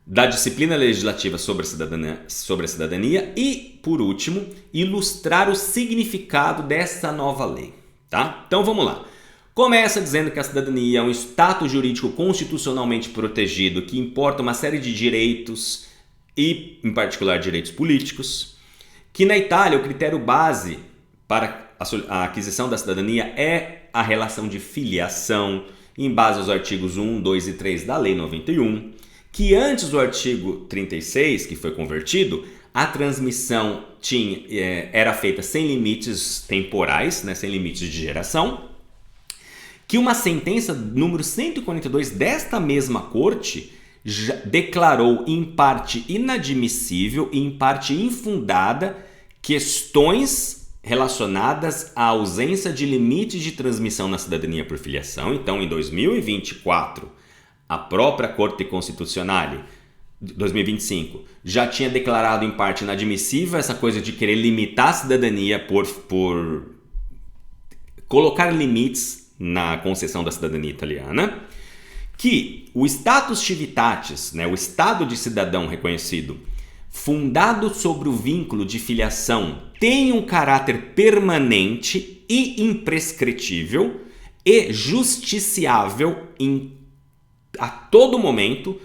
da disciplina legislativa sobre a cidadania e, por último, ilustrar o significado dessa nova lei. Tá? Então vamos lá. Começa dizendo que a cidadania é um status jurídico constitucionalmente protegido que importa uma série de direitos e, em particular, direitos políticos, que na Itália o critério base para a aquisição da cidadania é a relação de filiação, em base aos artigos 1, 2 e 3 da Lei 91, que antes do artigo 36, que foi convertido, a transmissão era feita sem limites temporais, sem limites de geração, que uma sentença número 142 desta mesma corte já declarou em parte inadmissível e em parte infundada questões relacionadas à ausência de limites de transmissão na cidadania por filiação. Então, em 2024, a própria Corte Constitucional, 2025, já tinha declarado em parte inadmissível essa coisa de querer limitar a cidadania por colocar limites na concessão da cidadania italiana, que o status civitatis, né, o estado de cidadão reconhecido, fundado sobre o vínculo de filiação, tem um caráter permanente e imprescritível e justiciável a todo momento,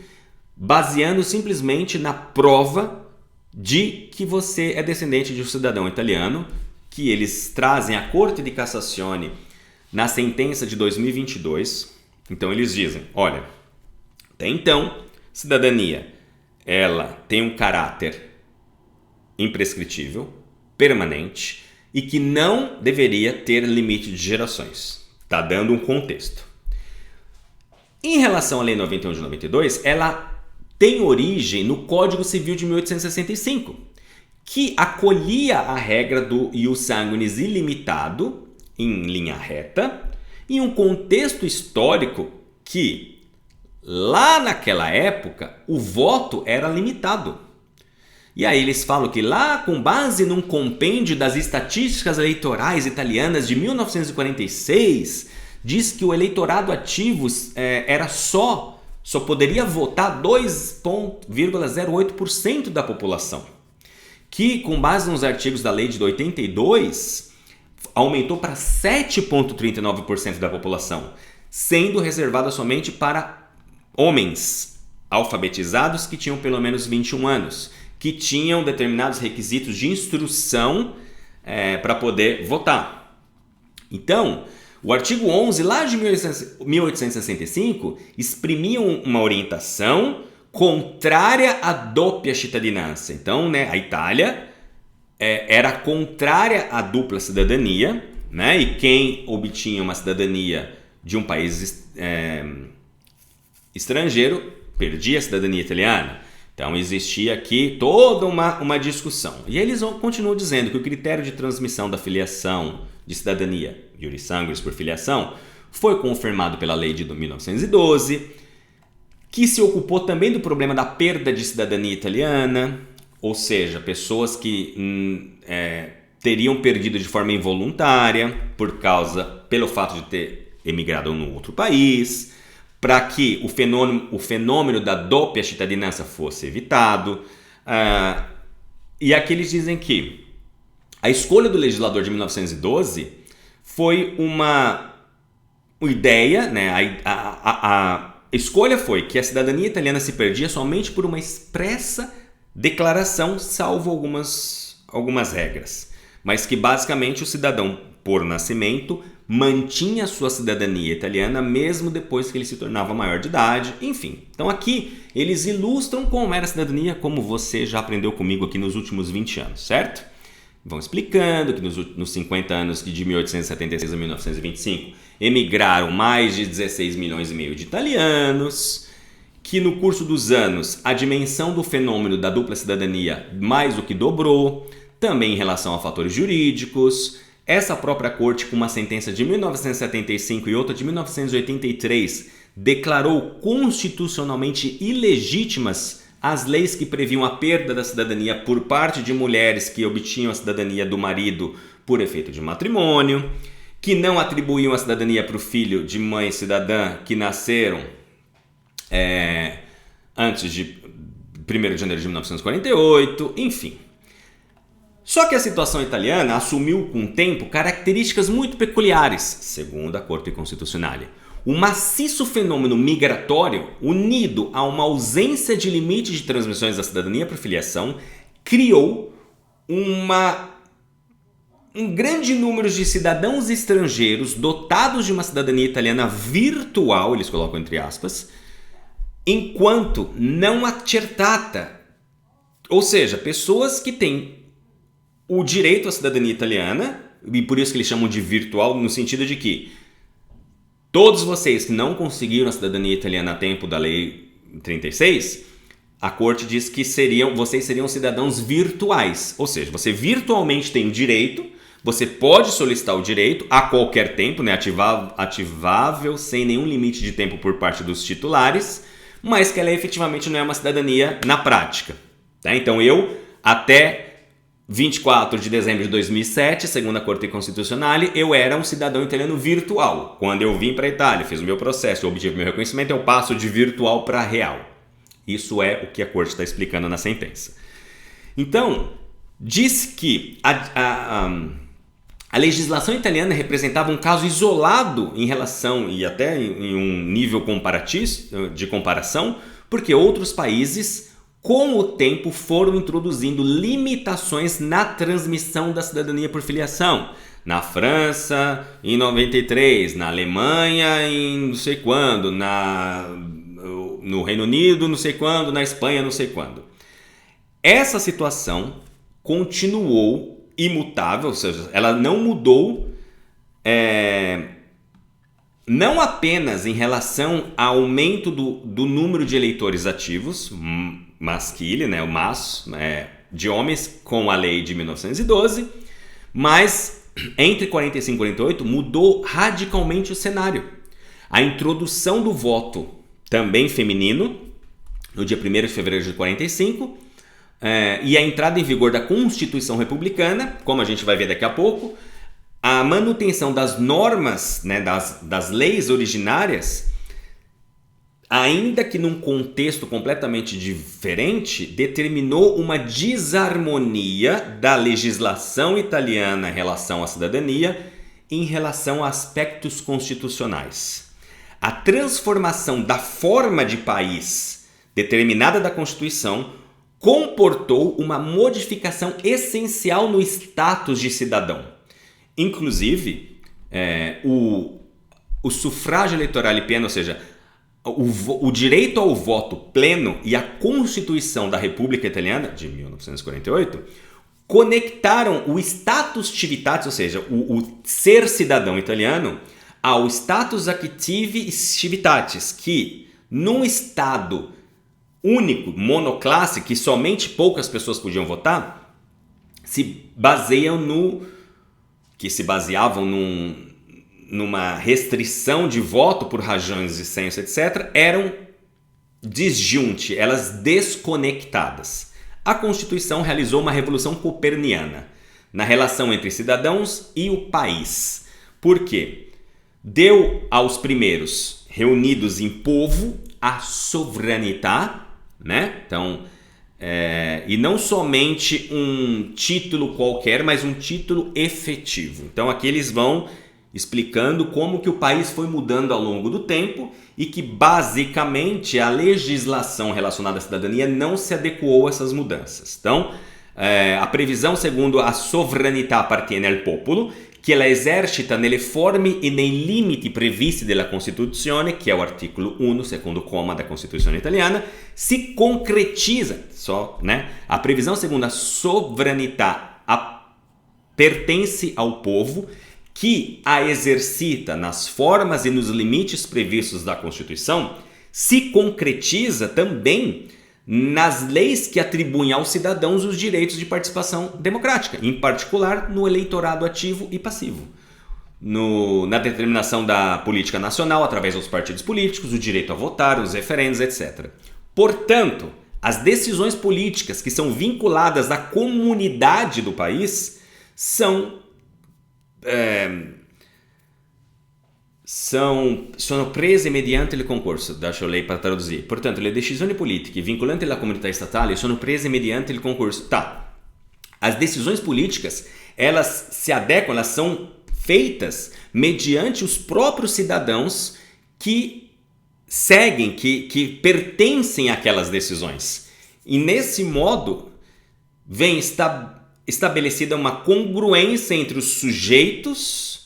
baseando simplesmente na prova de que você é descendente de um cidadão italiano, que eles trazem à Corte di Cassazione na sentença de 2022. Então eles dizem, olha, até então, cidadania, ela tem um caráter imprescritível, permanente, e que não deveria ter limite de gerações. Está dando um contexto. Em relação à Lei 91 de 92, ela tem origem no Código Civil de 1865, que acolhia a regra do ius sanguinis ilimitado, em linha reta, em um contexto histórico que, lá naquela época, o voto era limitado. E aí eles falam que lá, com base num compêndio das estatísticas eleitorais italianas de 1946, diz que o eleitorado ativo era só poderia votar 2,08% da população, que com base nos artigos da lei de 82 aumentou para 7,39% da população, sendo reservada somente para homens alfabetizados que tinham pelo menos 21 anos, que tinham determinados requisitos de instrução para poder votar. Então, o artigo 11, lá de 1865, exprimia uma orientação contrária à doppia cittadinanza. Então, né, a Itália era contrária à dupla cidadania, né, e quem obtinha uma cidadania de um país estrangeiro perdia a cidadania italiana. Então existia aqui toda uma discussão. E eles continuam dizendo que o critério de transmissão da filiação de cidadania, iuris sanguinis por filiação, foi confirmado pela lei de 1912, que se ocupou também do problema da perda de cidadania italiana, ou seja, pessoas que teriam perdido de forma involuntária pelo fato de ter emigrado num outro país, para que o fenômeno da doppia cittadinanza fosse evitado. E aqui eles dizem que a escolha do legislador de 1912 foi uma ideia, né? A escolha foi que a cidadania italiana se perdia somente por uma expressa declaração, salvo algumas regras, mas que basicamente o cidadão, por nascimento, mantinha sua cidadania italiana mesmo depois que ele se tornava maior de idade, enfim. Então aqui eles ilustram como era a cidadania, como você já aprendeu comigo aqui nos últimos 20 anos, certo? Vão explicando que nos 50 anos de 1876 a 1925 emigraram mais de 16 milhões e meio de italianos, que no curso dos anos a dimensão do fenômeno da dupla cidadania mais do que dobrou, também em relação a fatores jurídicos. Essa própria corte, com uma sentença de 1975 e outra de 1983, declarou constitucionalmente ilegítimas as leis que previam a perda da cidadania por parte de mulheres que obtinham a cidadania do marido por efeito de matrimônio, que não atribuíam a cidadania para o filho de mãe cidadã que nasceram antes de 1º de janeiro de 1948, enfim. Só que a situação italiana assumiu com o tempo características muito peculiares, segundo a Corte Constitucional. O maciço fenômeno migratório, unido a uma ausência de limite de transmissões da cidadania por filiação, criou um grande número de cidadãos estrangeiros dotados de uma cidadania italiana virtual, eles colocam entre aspas, enquanto não accertata, ou seja, pessoas que têm o direito à cidadania italiana, e por isso que eles chamam de virtual, no sentido de que Todos vocês que não conseguiram a cidadania italiana a tempo da Lei 36, a corte diz que vocês seriam cidadãos virtuais. Ou seja, você virtualmente tem o direito, você pode solicitar o direito a qualquer tempo, né? Ativável sem nenhum limite de tempo por parte dos titulares, mas que ela efetivamente não é uma cidadania na prática. Tá? Então eu, até 24 de dezembro de 2007, segundo a Corte Constitucional, eu era um cidadão italiano virtual. Quando eu vim para a Itália, fiz o meu processo, eu obtive meu reconhecimento, eu passo de virtual para real. Isso é o que a Corte está explicando na sentença. Então, diz que a legislação italiana representava um caso isolado em relação, e até em um nível de comparação, porque outros países, com o tempo, foram introduzindo limitações na transmissão da cidadania por filiação. Na França, em 93, na Alemanha, em não sei quando, no Reino Unido, não sei quando, na Espanha, não sei quando. Essa situação continuou imutável, ou seja, ela não mudou, não apenas em relação ao aumento do número de eleitores ativos, maschile, né, o maço, de homens com a lei de 1912, mas entre 45 e 48 mudou radicalmente o cenário. A introdução do voto também feminino, no dia 1º de fevereiro de 45, e a entrada em vigor da Constituição Republicana, como a gente vai ver daqui a pouco, a manutenção das normas, né, das leis originárias, ainda que num contexto completamente diferente, determinou uma desarmonia da legislação italiana em relação à cidadania em relação a aspectos constitucionais. A transformação da forma de país determinada da Constituição comportou uma modificação essencial no status de cidadão. Inclusive, o sufrágio eleitoral pleno, ou seja, o direito ao voto pleno e a Constituição da República Italiana, de 1948, conectaram o status civitatis, ou seja, o ser cidadão italiano, ao status activi civitatis, que num estado único, monoclasse, que somente poucas pessoas podiam votar, se baseavam numa restrição de voto por razões de censo, etc., eram disjunte, elas desconectadas. A Constituição realizou uma revolução coperniana na relação entre cidadãos e o país. Por quê? Deu aos primeiros, reunidos em povo, a souverainità, né? Então, e não somente um título qualquer, mas um título efetivo. Então, aqui eles vão explicando como que o país foi mudando ao longo do tempo e que, basicamente, a legislação relacionada à cidadania não se adequou a essas mudanças. Então, a previsão segundo a sovranità appartiene al popolo, che la esercita nelle forme e nei limiti previsti dalla Costituzione, que é o articolo 1, secondo comma da Constituição italiana, se concretiza, a previsão segundo a sovranità pertence ao povo, que a exercita nas formas e nos limites previstos da Constituição, se concretiza também nas leis que atribuem aos cidadãos os direitos de participação democrática, em particular no eleitorado ativo e passivo, na determinação da política nacional através dos partidos políticos, o direito a votar, os referendos, etc. Portanto, as decisões políticas que são vinculadas à comunidade do país sono prese mediante il concorso, deixa eu ler para traduzir. Portanto, le decisioni politiche vincolanti alla comunità statale sono prese mediante il concorso. Tá. As decisões políticas, elas se adequam, elas são feitas mediante os próprios cidadãos que seguem, que pertencem àquelas decisões. E nesse modo, vem estabelecida uma congruência entre os sujeitos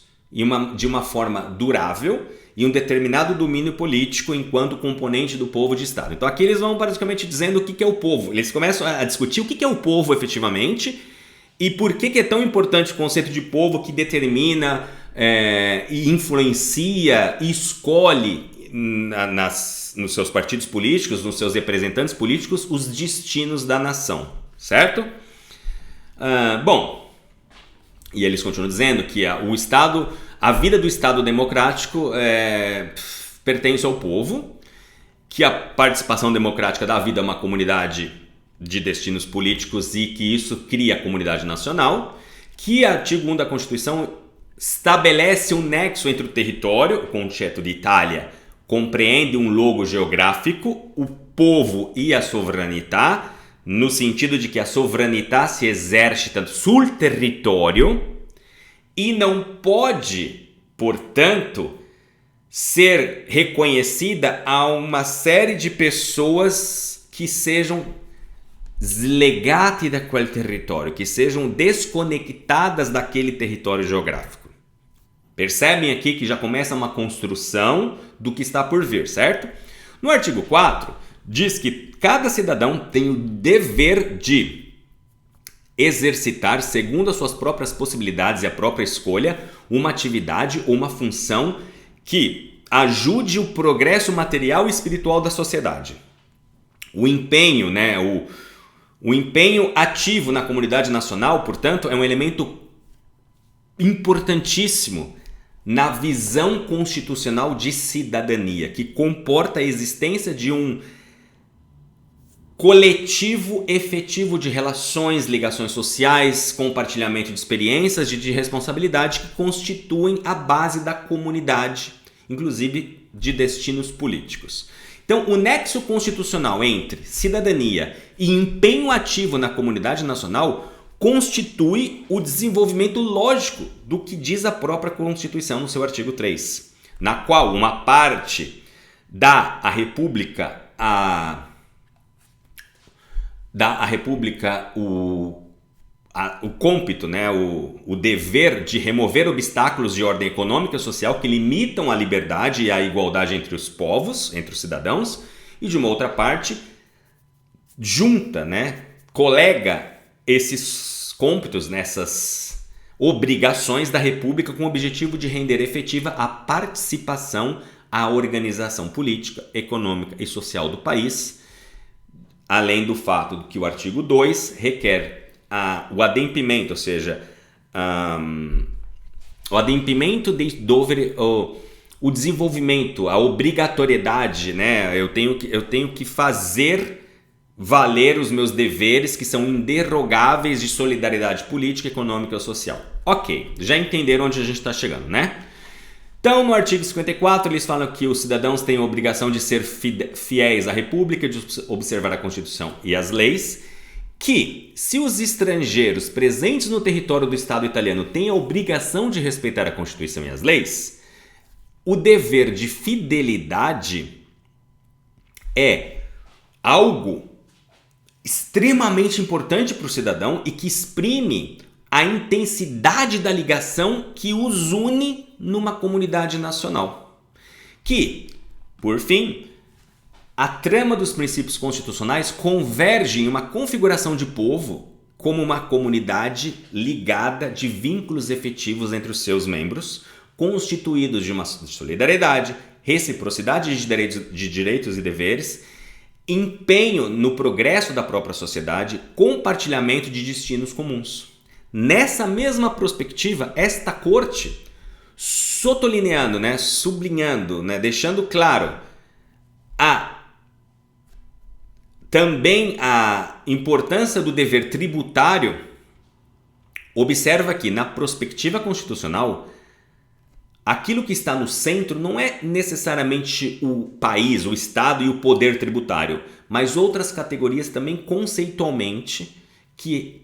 de uma forma durável e um determinado domínio político enquanto componente do povo de Estado. Então aqui eles vão basicamente dizendo o que é o povo. Eles começam a discutir o que é o povo efetivamente e por que é tão importante o conceito de povo que determina e influencia e escolhe nos seus partidos políticos, nos seus representantes políticos, os destinos da nação, certo? Bom, e eles continuam dizendo que a vida do Estado democrático pertence ao povo, que a participação democrática dá vida a uma comunidade de destinos políticos e que isso cria a comunidade nacional, que o artigo 1 da Constituição estabelece um nexo entre o território, o concetto de Itália compreende um logo geográfico, o povo e a sovranità, no sentido de que a sovranità se exercita sul território e não pode, portanto, ser reconhecida a uma série de pessoas que sejam slegate da quel território, que sejam desconectadas daquele território geográfico. Percebem aqui que já começa uma construção do que está por vir, certo? No artigo 4, diz que cada cidadão tem o dever de exercitar, segundo as suas próprias possibilidades e a própria escolha, uma atividade ou uma função que ajude o progresso material e espiritual da sociedade. O empenho, o empenho ativo na comunidade nacional, portanto, é um elemento importantíssimo na visão constitucional de cidadania, que comporta a existência de um coletivo efetivo de relações, ligações sociais, compartilhamento de experiências e de responsabilidade que constituem a base da comunidade, inclusive de destinos políticos. Então, o nexo constitucional entre cidadania e empenho ativo na comunidade nacional constitui o desenvolvimento lógico do que diz a própria Constituição no seu artigo 3, na qual uma parte dá à República o cômpito, o dever de remover obstáculos de ordem econômica e social que limitam a liberdade e a igualdade entre os povos, entre os cidadãos, e de uma outra parte junta, colega esses cômpitos nessas obrigações da República com o objetivo de render efetiva a participação à organização política, econômica e social do país, além do fato de que o artigo 2 requer o adempimento, ou seja, o adempimento o desenvolvimento, a obrigatoriedade, eu tenho que fazer valer os meus deveres que são inderrogáveis de solidariedade política, econômica e social. Ok, já entenderam onde a gente está chegando, Então, no artigo 54, eles falam que os cidadãos têm a obrigação de ser fiéis à República, de observar a Constituição e as leis, que, se os estrangeiros presentes no território do Estado italiano têm a obrigação de respeitar a Constituição e as leis, o dever de fidelidade é algo extremamente importante para o cidadão e que exprime a intensidade da ligação que os une numa comunidade nacional. Que, por fim, a trama dos princípios constitucionais converge em uma configuração de povo como uma comunidade ligada de vínculos efetivos entre os seus membros, constituídos de uma solidariedade, reciprocidade de direitos e deveres, empenho no progresso da própria sociedade, compartilhamento de destinos comuns. Nessa mesma perspectiva, esta corte, sotolineando, sublinhando, deixando claro também a importância do dever tributário, observa que na perspectiva constitucional, aquilo que está no centro não é necessariamente o país, o Estado e o poder tributário, mas outras categorias também conceitualmente que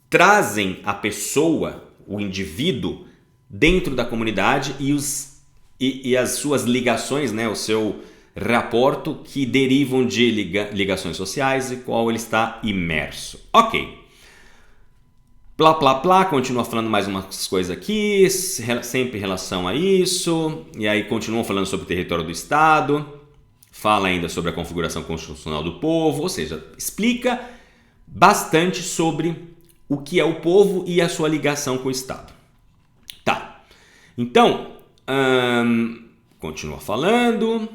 trazem a pessoa, o indivíduo, dentro da comunidade e as suas ligações, o seu raporto que derivam de ligações sociais e qual ele está imerso. Ok. Plá, plá, plá, continua falando mais umas coisas aqui, sempre em relação a isso, e aí continuam falando sobre o território do Estado, fala ainda sobre a configuração constitucional do povo, ou seja, explica bastante sobre o que é o povo e a sua ligação com o Estado. Então, continua falando,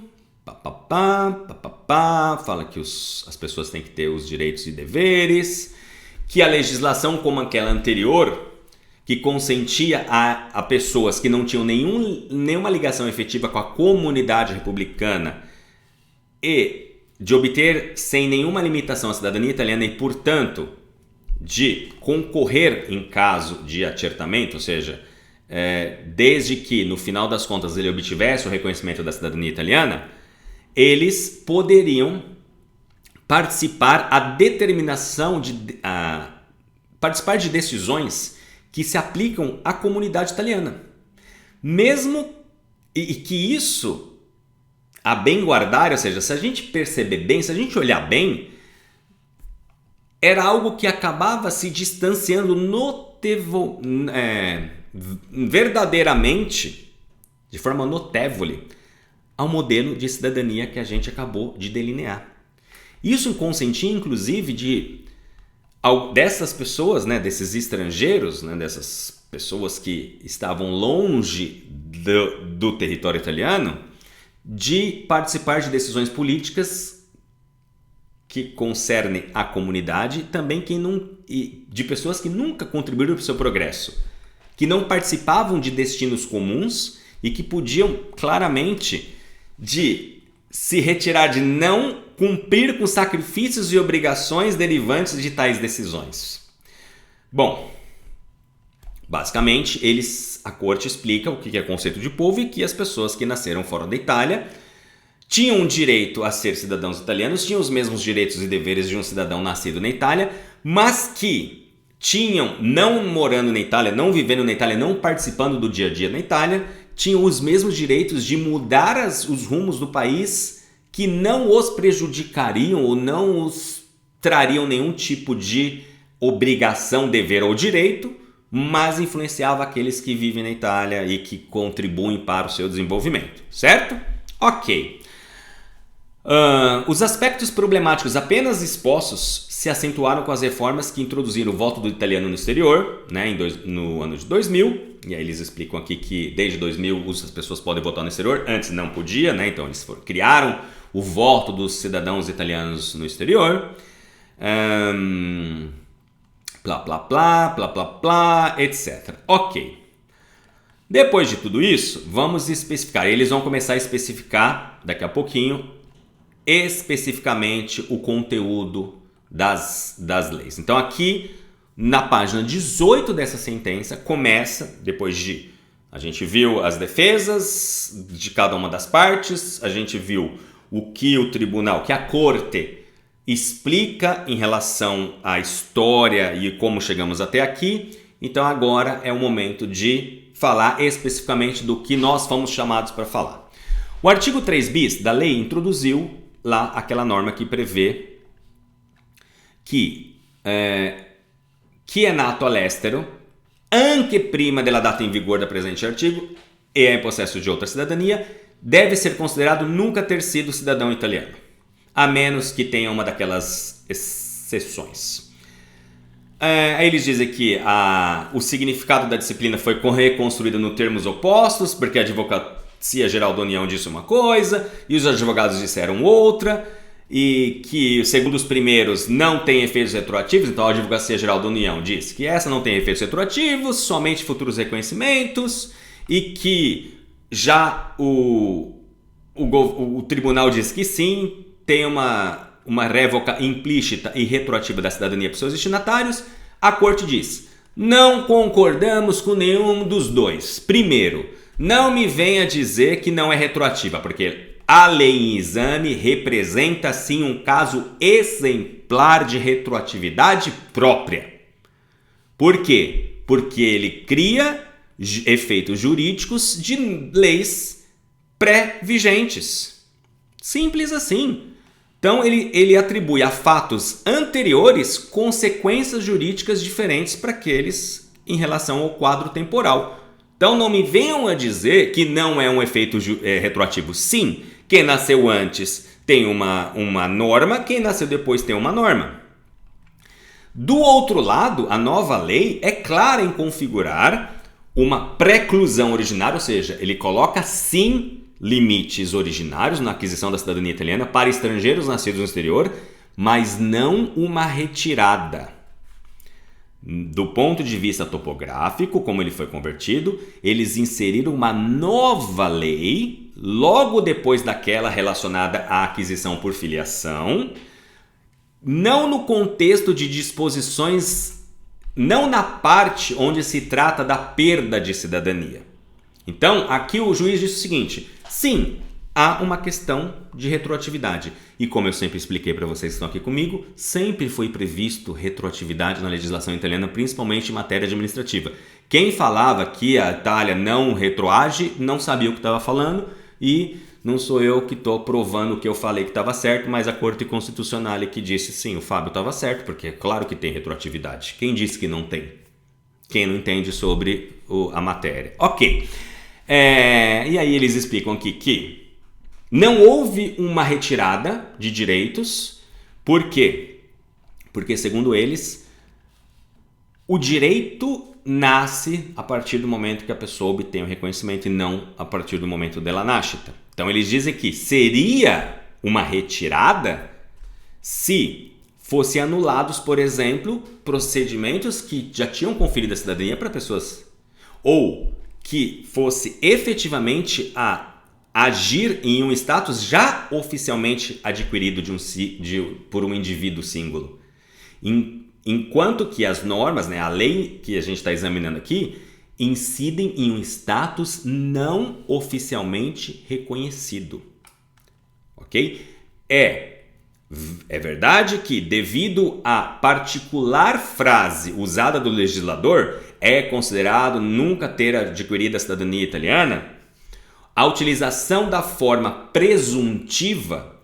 fala que as pessoas têm que ter os direitos e deveres, que a legislação como aquela anterior, que consentia a pessoas que não tinham nenhuma ligação efetiva com a comunidade republicana e de obter sem nenhuma limitação a cidadania italiana e, portanto, de concorrer em caso de acertamento, ou seja, desde que no final das contas ele obtivesse o reconhecimento da cidadania italiana, eles poderiam participar participar de decisões que se aplicam à comunidade italiana. Mesmo e que isso, a bem guardar, ou seja, se a gente perceber bem, se a gente olhar bem, era algo que acabava se distanciando verdadeiramente, de forma notável, ao modelo de cidadania que a gente acabou de delinear. Isso consentia, inclusive, dessas pessoas, né, desses estrangeiros, né, dessas pessoas que estavam longe do território italiano, de participar de decisões políticas que concernem a comunidade, também de pessoas que nunca contribuíram para o seu progresso, que não participavam de destinos comuns e que podiam claramente se retirar, de não cumprir com sacrifícios e obrigações derivantes de tais decisões. Bom, basicamente, a corte explica o que é conceito de povo e que as pessoas que nasceram fora da Itália tinham direito a ser cidadãos italianos, tinham os mesmos direitos e deveres de um cidadão nascido na Itália, mas que não morando na Itália, não vivendo na Itália, não participando do dia a dia na Itália, tinham os mesmos direitos de mudar os rumos do país que não os prejudicariam ou não os trariam nenhum tipo de obrigação, dever ou direito, mas influenciava aqueles que vivem na Itália e que contribuem para o seu desenvolvimento, certo? Ok. Os aspectos problemáticos apenas expostos se acentuaram com as reformas que introduziram o voto do italiano no exterior, né, no ano de 2000, e aí eles explicam aqui que desde 2000 as pessoas podem votar no exterior, antes não podia, né, então eles criaram o voto dos cidadãos italianos no exterior, etc. Ok. Depois de tudo isso, vamos especificar. Eles vão começar a especificar, daqui a pouquinho, especificamente o conteúdo das leis. Então aqui, na página 18 dessa sentença, começa, depois de... A gente viu as defesas de cada uma das partes, a gente viu o que o tribunal, que a corte explica em relação à história e como chegamos até aqui. Então agora é o momento de falar especificamente do que nós fomos chamados para falar. O artigo 3 bis da lei introduziu lá aquela norma que prevê que chi è nato all'estero, anche prima della data in vigore da presente artigo, e é em possesso de outra cidadania, deve ser considerado nunca ter sido cidadão italiano, a menos que tenha uma daquelas exceções. Aí eles dizem que o significado da disciplina foi reconstruído nos termos opostos, porque a Advocacia Geral da União disse uma coisa e os advogados disseram outra, e que, segundo os primeiros, não tem efeitos retroativos. Então a Advocacia Geral da União diz que essa não tem efeitos retroativos, somente futuros reconhecimentos, e que já o tribunal diz que sim, tem uma révoca implícita e retroativa da cidadania para seus destinatários. A corte diz: não concordamos com nenhum dos dois. Primeiro, não me venha dizer que não é retroativa, porque a lei em exame representa sim um caso exemplar de retroatividade própria. Por quê? Porque ele cria efeitos jurídicos de leis pré-vigentes. Simples assim. Então ele atribui a fatos anteriores consequências jurídicas diferentes para aqueles em relação ao quadro temporal. Então não me venham a dizer que não é um efeito retroativo. Sim, quem nasceu antes tem uma norma, quem nasceu depois tem uma norma. Do outro lado, a nova lei é clara em configurar uma preclusão originária, ou seja, ele coloca sim limites originários na aquisição da cidadania italiana para estrangeiros nascidos no exterior, mas não uma retirada. Do ponto de vista topográfico, como ele foi convertido, eles inseriram uma nova lei logo depois daquela relacionada à aquisição por filiação, não no contexto de disposições, não na parte onde se trata da perda de cidadania. Então, aqui o juiz disse o seguinte: sim, há uma questão de retroatividade. E como eu sempre expliquei para vocês que estão aqui comigo, sempre foi previsto retroatividade na legislação italiana, principalmente em matéria administrativa. Quem falava que a Itália não retroage não sabia o que estava falando, e não sou eu que estou provando o que eu falei que estava certo, mas a Corte Constitucional que disse sim, o Fábio estava certo, porque é claro que tem retroatividade. Quem disse que não tem? Quem não entende sobre a matéria. Ok. E aí eles explicam aqui que não houve uma retirada de direitos. Por quê? Porque, segundo eles, o direito nasce a partir do momento que a pessoa obtém o reconhecimento e não a partir do momento della nascita. Então eles dizem que seria uma retirada se fossem anulados, por exemplo, procedimentos que já tinham conferido a cidadania para pessoas, ou que fosse efetivamente a agir em um status já oficialmente adquirido por um indivíduo símbolo. Enquanto que as normas, a lei que a gente está examinando aqui, incidem em um status não oficialmente reconhecido. Ok? É verdade que, devido à particular frase usada do legislador, é considerado nunca ter adquirido a cidadania italiana, a utilização da forma presuntiva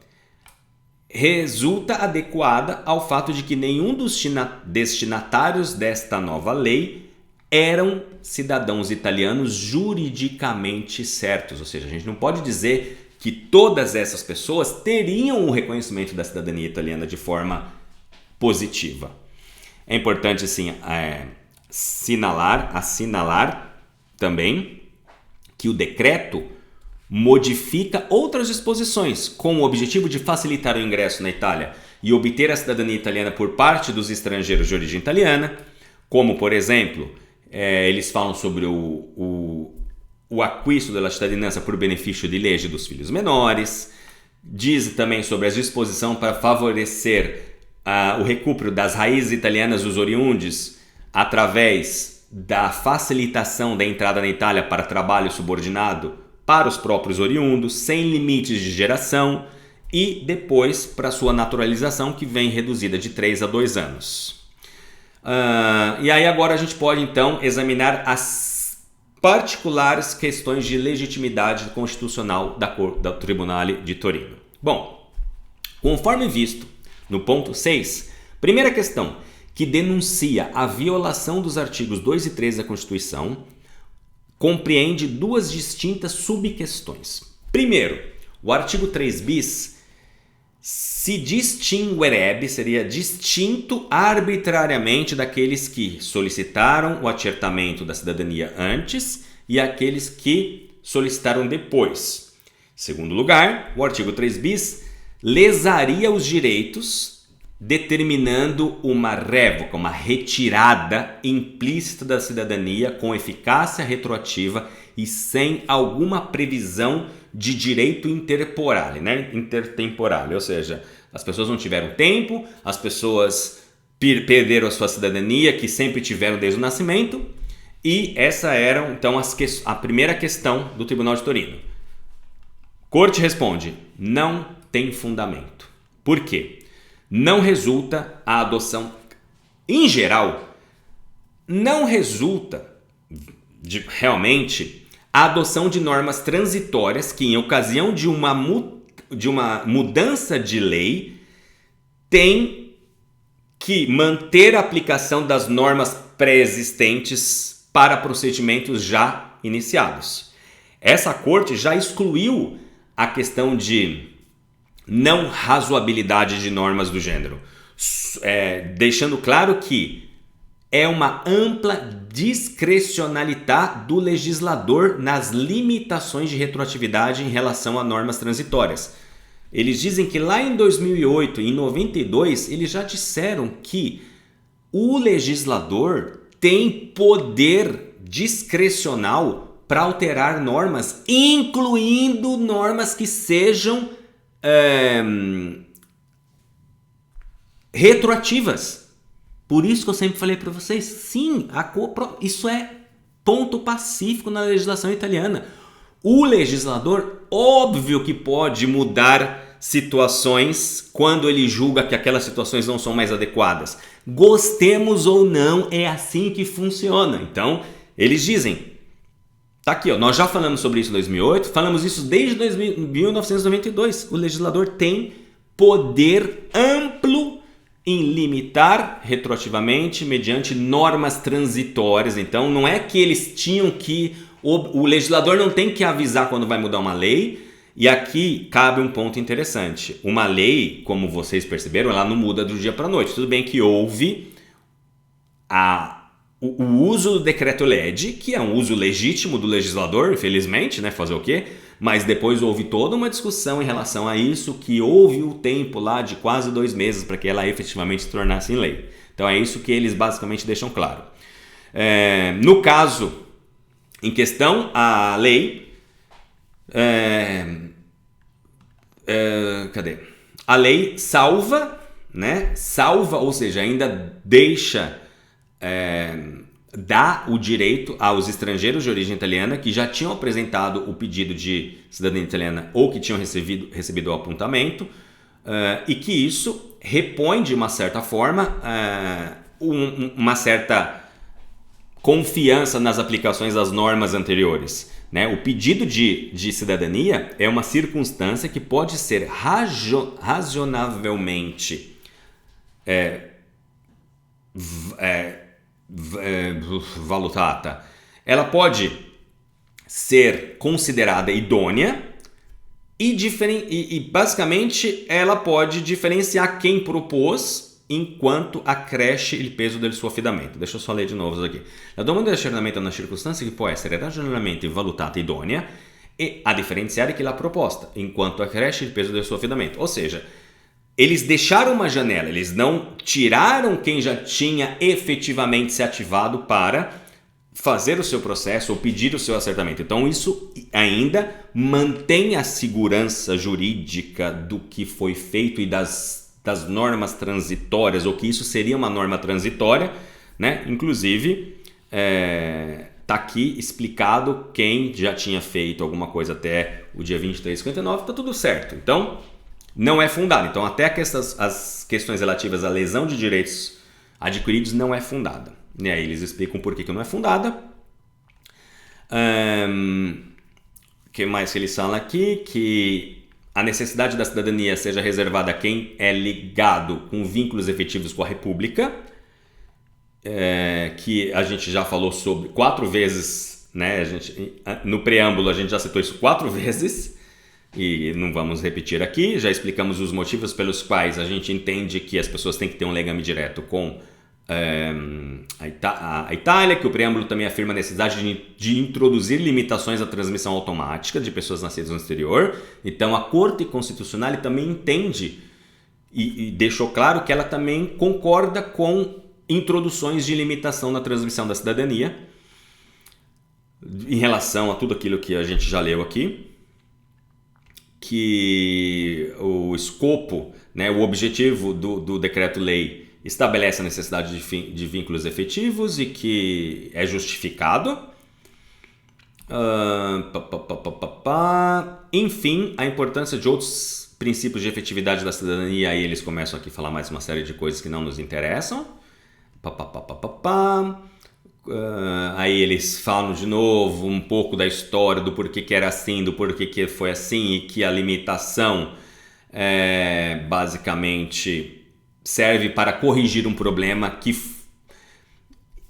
resulta adequada ao fato de que nenhum dos destinatários desta nova lei eram cidadãos italianos juridicamente certos. Ou seja, a gente não pode dizer que todas essas pessoas teriam o reconhecimento da cidadania italiana de forma positiva. É importante, assim, assinalar também que o decreto modifica outras disposições com o objetivo de facilitar o ingresso na Itália e obter a cidadania italiana por parte dos estrangeiros de origem italiana, como, por exemplo, eles falam sobre o acquisto della cittadinanza por benefício de legge dos filhos menores, diz também sobre a disposição para favorecer o recupero das raízes italianas dos oriundes através da facilitação da entrada na Itália para trabalho subordinado para os próprios oriundos, sem limites de geração, e depois para sua naturalização, que vem reduzida de 3 a 2 anos. E aí agora a gente pode então examinar as particulares questões de legitimidade constitucional do Tribunale de Torino. Bom, conforme visto no ponto 6, primeira questão, que denuncia a violação dos artigos 2 e 3 da Constituição, compreende duas distintas subquestões. Primeiro, o artigo 3 bis se distinguerebbe, seria distinto arbitrariamente daqueles que solicitaram o acertamento da cidadania antes e aqueles que solicitaram depois. Segundo lugar, o artigo 3 bis lesaria os direitos, determinando uma révoca, uma retirada implícita da cidadania com eficácia retroativa e sem alguma previsão de direito intertemporal, ou seja, as pessoas não tiveram tempo, as pessoas perderam a sua cidadania que sempre tiveram desde o nascimento, e essa era então a primeira questão do Tribunal de Torino. Corte responde: não tem fundamento. Por quê? Não resulta a adoção, em geral, não resulta realmente a adoção de normas transitórias que, em ocasião de uma mudança de lei, tem que manter a aplicação das normas pré-existentes para procedimentos já iniciados. Essa corte já excluiu a questão de não razoabilidade de normas do gênero, deixando claro que é uma ampla discrecionalidade do legislador nas limitações de retroatividade em relação a normas transitórias. Eles dizem que lá em 2008 e em 92, eles já disseram que o legislador tem poder discricional para alterar normas, incluindo normas que sejam retroativas. Por isso que eu sempre falei para vocês, sim, isso é ponto pacífico na legislação italiana. O legislador, óbvio que pode mudar situações quando ele julga que aquelas situações não são mais adequadas. Gostemos ou não, é assim que funciona. Então, eles dizem, tá aqui, ó, nós já falamos sobre isso em 2008, falamos isso desde 1992. O legislador tem poder amplo em limitar retroativamente mediante normas transitórias. Então, não é que eles tinham que... O legislador não tem que avisar quando vai mudar uma lei. E aqui cabe um ponto interessante. Uma lei, como vocês perceberam, ela não muda do dia para a noite. Tudo bem que houve o uso do decreto-lege, que é um uso legítimo do legislador, infelizmente, né? Fazer o quê? Mas depois houve toda uma discussão em relação a isso, que houve o tempo lá de quase 2 meses para que ela efetivamente se tornasse em lei. Então é isso que eles basicamente deixam claro. No caso em questão, a lei... cadê? A lei salva, né? Salva, ou seja, ainda deixa... dá o direito aos estrangeiros de origem italiana que já tinham apresentado o pedido de cidadania italiana ou que tinham recebido o apontamento e que isso repõe de uma certa forma uma certa confiança nas aplicações das normas anteriores, né? O pedido de cidadania é uma circunstância que pode ser razonavelmente valutata. Ela pode ser considerada idônea e basicamente ela pode diferenciar quem propôs enquanto accresce il peso del suo affidamento. Deixa eu só ler de novo isso aqui. La domanda di accertamento è una circostanza che può essere ragionevolmente valutata idonea e a differenziare che la proposta, enquanto accresce il peso del suo affidamento. Ou seja, eles deixaram uma janela, eles não tiraram quem já tinha efetivamente se ativado para fazer o seu processo ou pedir o seu acertamento. Então isso ainda mantém a segurança jurídica do que foi feito e das normas transitórias, ou que isso seria uma norma transitória, né? Inclusive, tá aqui explicado quem já tinha feito alguma coisa até o dia 23/59, tá tudo certo. Então, não é fundado. Então, até as questões relativas à lesão de direitos adquiridos não é fundada. E aí eles explicam por que não é fundada. O que mais que eles falam aqui? Que a necessidade da cidadania seja reservada a quem é ligado com vínculos efetivos com a República, que a gente já falou sobre 4 vezes, né? No preâmbulo a gente já citou isso 4 vezes e não vamos repetir aqui. Já explicamos os motivos pelos quais a gente entende que as pessoas têm que ter um legame direto com a Itália, que o preâmbulo também afirma a necessidade de introduzir limitações à transmissão automática de pessoas nascidas no exterior. Então a Corte Constitucional também entende e deixou claro que ela também concorda com introduções de limitação na transmissão da cidadania em relação a tudo aquilo que a gente já leu aqui, que o escopo, né, o objetivo do decreto-lei estabelece a necessidade de vínculos efetivos e que é justificado. Enfim, a importância de outros princípios de efetividade da cidadania, aí eles começam aqui a falar mais uma série de coisas que não nos interessam. Aí eles falam de novo um pouco da história, do porquê que era assim, do porquê que foi assim e que a limitação basicamente serve para corrigir um problema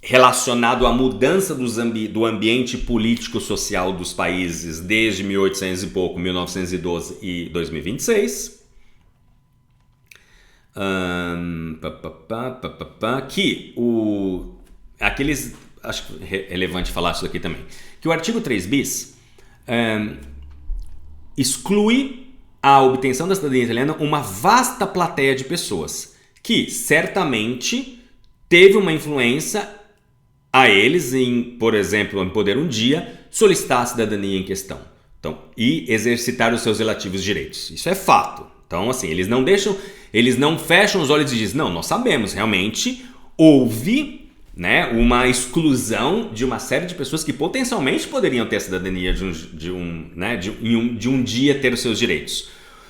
relacionado à mudança do ambiente político-social dos países desde 1800 e pouco, 1912 e 2026. Que aqueles, acho relevante falar isso aqui também, que o artigo 3 bis exclui a obtenção da cidadania italiana uma vasta plateia de pessoas que certamente teve uma influência a eles em, por exemplo, em poder um dia solicitar a cidadania em questão, então, e exercitar os seus relativos direitos. Isso é fato. Então, assim, eles não fecham os olhos e dizem, não, nós sabemos, realmente houve, né, uma exclusão de uma série de pessoas que potencialmente poderiam ter a cidadania de um dia ter os seus direitos.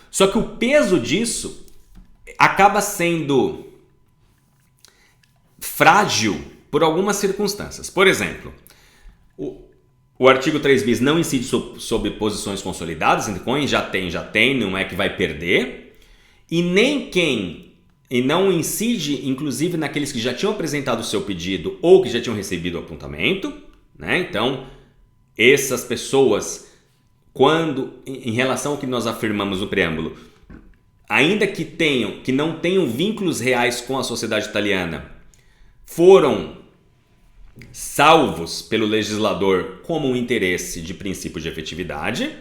Só que o peso disso acaba sendo frágil por algumas circunstâncias. Por exemplo, o artigo 3 bis não incide sobre posições consolidadas, então já tem, não é que vai perder, e não incide, inclusive, naqueles que já tinham apresentado o seu pedido ou que já tinham recebido o apontamento, né? Então, essas pessoas, em relação ao que nós afirmamos no preâmbulo, ainda que não tenham vínculos reais com a sociedade italiana, foram salvos pelo legislador como um interesse de princípio de efetividade,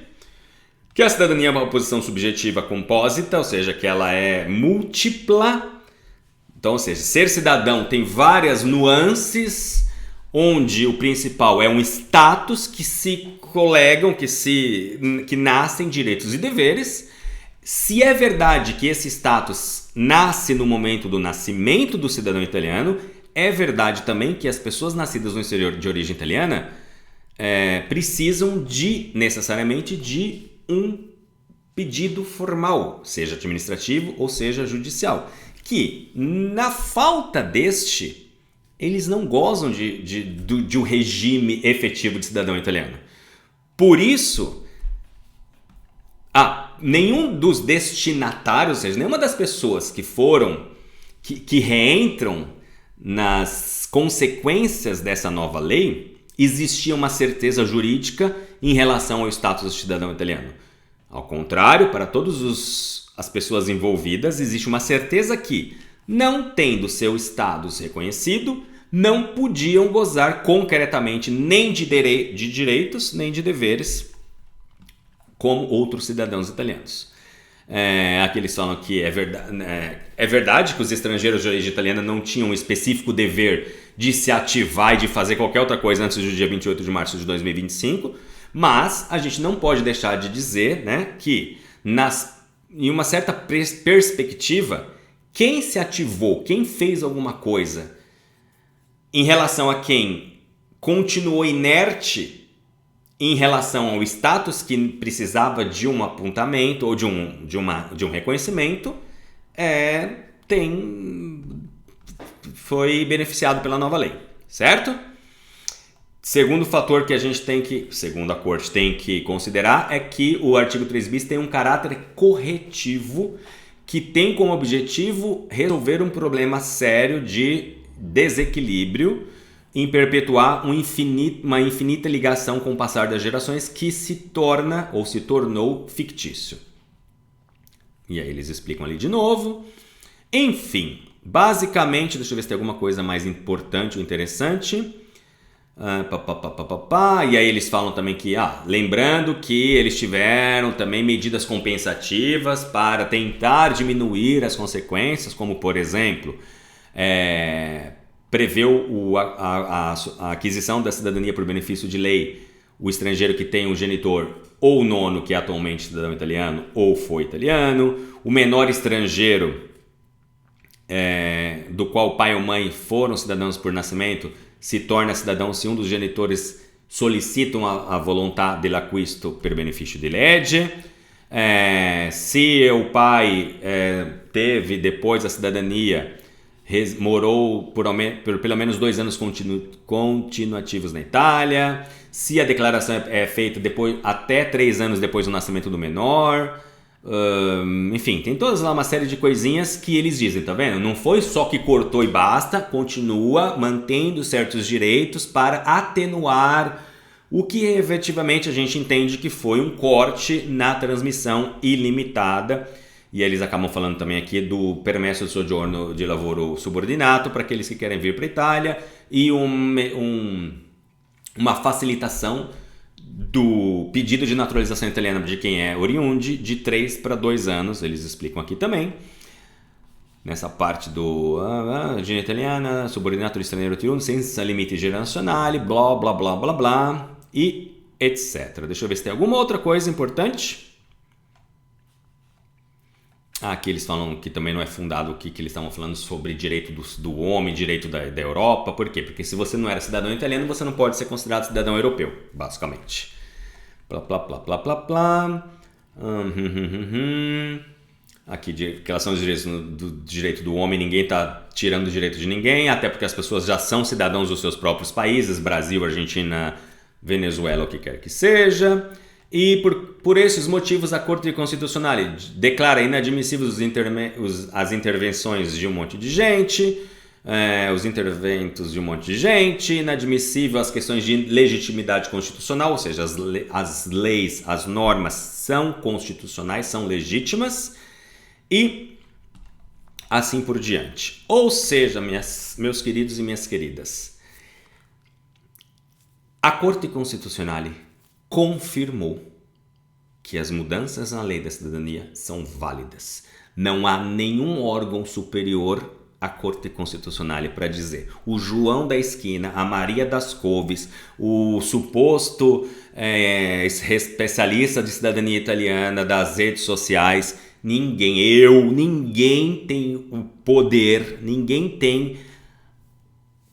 que a cidadania é uma posição subjetiva compósita, ou seja, que ela é múltipla. Então, ou seja, ser cidadão tem várias nuances, onde o principal é um status que se colegam, que nascem direitos e deveres. Se é verdade que esse status nasce no momento do nascimento do cidadão italiano, é verdade também que as pessoas nascidas no exterior de origem italiana precisam necessariamente de um pedido formal, seja administrativo ou seja judicial, que na falta deste, eles não gozam de um regime efetivo de cidadão italiano. Por isso, nenhum dos destinatários, ou seja, nenhuma das pessoas que reentram nas consequências dessa nova lei, existia uma certeza jurídica em relação ao status do cidadão italiano. Ao contrário, para todas as pessoas envolvidas, existe uma certeza que, não tendo seu status reconhecido, não podiam gozar concretamente nem de direitos nem de deveres como outros cidadãos italianos. Aqui eles falam que é verdade que os estrangeiros de origem italiana não tinham um específico dever de se ativar e de fazer qualquer outra coisa antes do dia 28 de março de 2025, mas a gente não pode deixar de dizer, né, que em uma certa perspectiva, quem se ativou, quem fez alguma coisa em relação a quem continuou inerte em relação ao status que precisava de um apontamento ou de um reconhecimento, foi beneficiado pela nova lei, certo? Segundo fator que segundo a corte, tem que considerar é que o artigo 3 bis tem um caráter corretivo que tem como objetivo resolver um problema sério de desequilíbrio em perpetuar uma infinita ligação com o passar das gerações que se tornou fictício. E aí eles explicam ali de novo. Enfim, basicamente, deixa eu ver se tem alguma coisa mais importante ou interessante. E aí eles falam também que, lembrando que eles tiveram também medidas compensativas para tentar diminuir as consequências, como por exemplo, preveu a aquisição da cidadania por benefício de lei o estrangeiro que tem um genitor ou nono que é atualmente cidadão italiano ou foi italiano, o menor estrangeiro do qual o pai ou mãe foram cidadãos por nascimento se torna cidadão se um dos genitores solicitam a volontà dell'acquisto per beneficio di legge. Se o pai teve depois a cidadania, morou por pelo menos 2 anos continuativos na Itália, se a declaração é feita até 3 anos depois do nascimento do menor, enfim, tem todas lá uma série de coisinhas que eles dizem, tá vendo? Não foi só que cortou e basta, continua mantendo certos direitos para atenuar o que efetivamente a gente entende que foi um corte na transmissão ilimitada E eles acabam falando também aqui do permesso di soggiorno di lavoro subordinato para aqueles que querem vir para a Itália e uma facilitação do pedido de naturalização italiana de quem é oriundi de 3 para 2 anos, eles explicam aqui também. Nessa parte do Gine italiana, subordinato di straniero tirone, senza limiti generazionali, blá, blá, blá, blá, blá, e etc. Deixa eu ver se tem alguma outra coisa importante. Aqui eles falam que também não é fundado o que eles estavam falando sobre direito do homem, direito da Europa. Por quê? Porque se você não era cidadão italiano, você não pode ser considerado cidadão europeu, basicamente. Plá, plá, plá, plá, plá, plá. Aqui, de relação aos direitos do direito do homem, ninguém está tirando o direito de ninguém, até porque as pessoas já são cidadãos dos seus próprios países, Brasil, Argentina, Venezuela, o que quer que seja. E por esses motivos, a Corte Constitucional declara inadmissíveis as intervenções de um monte de gente, os interventos de um monte de gente, inadmissível as questões de legitimidade constitucional, ou seja, as leis, as normas são constitucionais, são legítimas, e assim por diante. Ou seja, meus queridos e minhas queridas, a Corte Constitucional confirmou que as mudanças na lei da cidadania são válidas. Não há nenhum órgão superior à Corte Constitucional para dizer. O João da esquina, a Maria das Couves, o suposto especialista de cidadania italiana das redes sociais, ninguém tem o poder, ninguém tem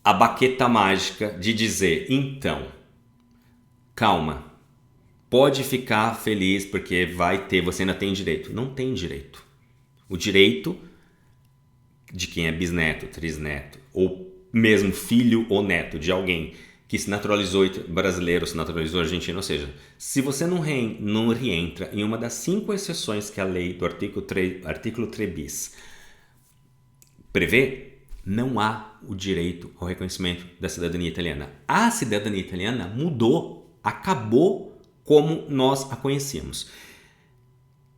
a baqueta mágica de dizer, então, calma, pode ficar feliz porque você ainda tem direito. Não tem direito. O direito de quem é bisneto, trisneto, ou mesmo filho ou neto de alguém que se naturalizou brasileiro, se naturalizou argentino, ou seja, se você não reentra em uma das 5 exceções que a lei do artículo 3 bis prevê, não há o direito ao reconhecimento da cidadania italiana. A cidadania italiana mudou, acabou como nós a conhecíamos.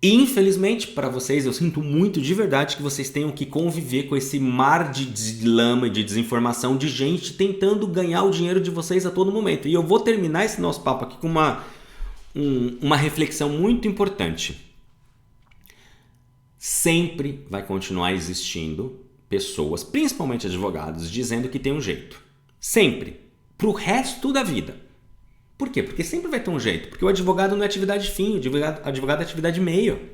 Infelizmente, para vocês, eu sinto muito de verdade que vocês tenham que conviver com esse mar de lama e de desinformação de gente tentando ganhar o dinheiro de vocês a todo momento. E eu vou terminar esse nosso papo aqui com uma reflexão muito importante. Sempre vai continuar existindo pessoas, principalmente advogados, dizendo que tem um jeito. Sempre. Para o resto da vida. Por quê? Porque sempre vai ter um jeito. Porque o advogado não é atividade fim, o advogado é atividade meio.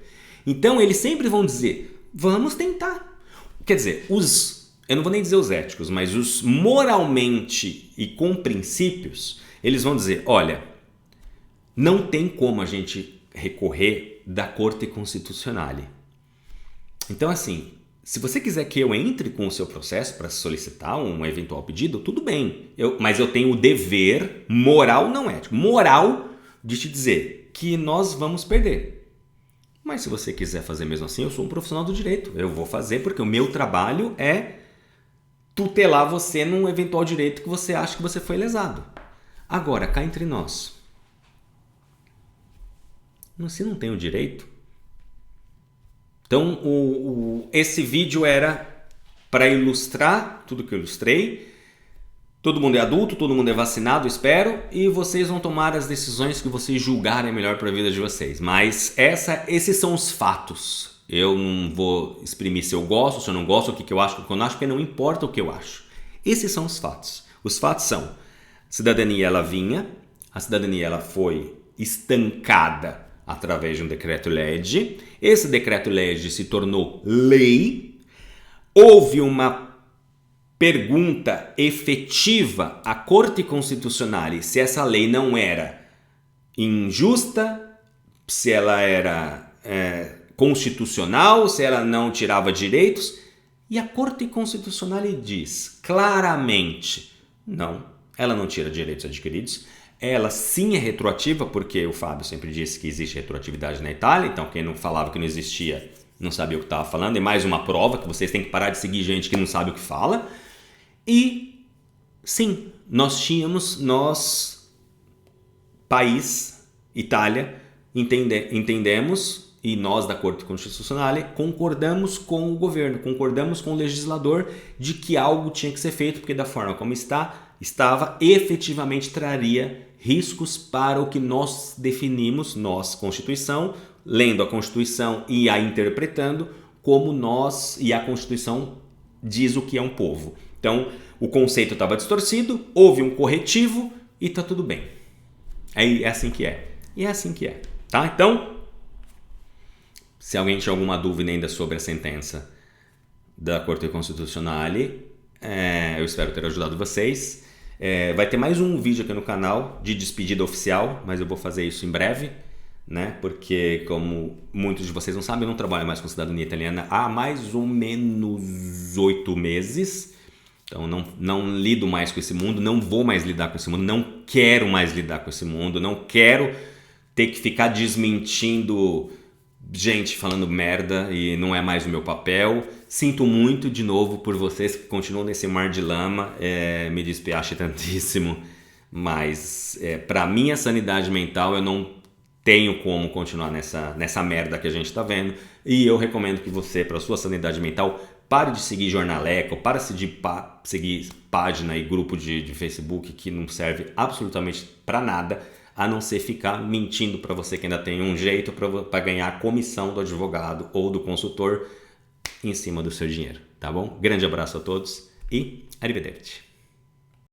Então, eles sempre vão dizer, vamos tentar. Quer dizer, eu não vou nem dizer os éticos, mas os moralmente e com princípios, eles vão dizer, olha, não tem como a gente recorrer da Corte Constitucional. Então, assim, se você quiser que eu entre com o seu processo para solicitar um eventual pedido, tudo bem. Mas eu tenho o dever moral, não ético, moral de te dizer que nós vamos perder. Mas se você quiser fazer mesmo assim, eu sou um profissional do direito. Eu vou fazer porque o meu trabalho é tutelar você num eventual direito que você acha que você foi lesado. Agora, cá entre nós. Você não tem o direito? Então, esse vídeo era para ilustrar tudo que eu ilustrei. Todo mundo é adulto, todo mundo é vacinado, espero, e vocês vão tomar as decisões que vocês julgarem melhor para a vida de vocês. Mas esses são os fatos. Eu não vou exprimir se eu gosto, se eu não gosto, o que eu acho, o que eu não acho, porque não importa o que eu acho. Esses são os fatos. Os fatos são, a cidadania ela foi estancada através de um decreto-lege. Esse decreto-lege se tornou lei. Houve uma pergunta efetiva à Corte Constitucional se essa lei não era injusta, se ela era constitucional, se ela não tirava direitos. E a Corte Constitucional diz claramente, não, ela não tira direitos adquiridos. Ela sim é retroativa, porque o Fábio sempre disse que existe retroatividade na Itália, então quem não falava que não existia não sabia o que estava falando. É mais uma prova que vocês têm que parar de seguir gente que não sabe o que fala. E sim, nós, país, Itália, entendemos e nós da Corte Constitucional concordamos com o governo, concordamos com o legislador de que algo tinha que ser feito, porque da forma como estava, efetivamente traria riscos para o que nós definimos, nós, Constituição, lendo a Constituição e a interpretando como nós e a Constituição diz o que é um povo. Então, o conceito estava distorcido, houve um corretivo e está tudo bem. É assim que é. E é assim que é. Tá? Então, se alguém tiver alguma dúvida ainda sobre a sentença da Corte Constitucional, eu espero ter ajudado vocês. Vai ter mais um vídeo aqui no canal de despedida oficial, mas eu vou fazer isso em breve, né? Porque, como muitos de vocês não sabem, eu não trabalho mais com cidadania italiana há mais ou menos 8 meses. Então, não lido mais com esse mundo, não vou mais lidar com esse mundo, não quero mais lidar com esse mundo, não quero ter que ficar desmentindo gente falando merda e não é mais o meu papel. Sinto muito de novo por vocês que continuam nesse mar de lama, me despeache tantíssimo, mas para minha sanidade mental eu não tenho como continuar nessa merda que a gente tá vendo, e eu recomendo que você, para sua sanidade mental, pare de seguir jornaleco, para de seguir página e grupo de Facebook que não serve absolutamente para nada, a não ser ficar mentindo para você que ainda tem um jeito para ganhar a comissão do advogado ou do consultor em cima do seu dinheiro, tá bom? Grande abraço a todos e arrivederci.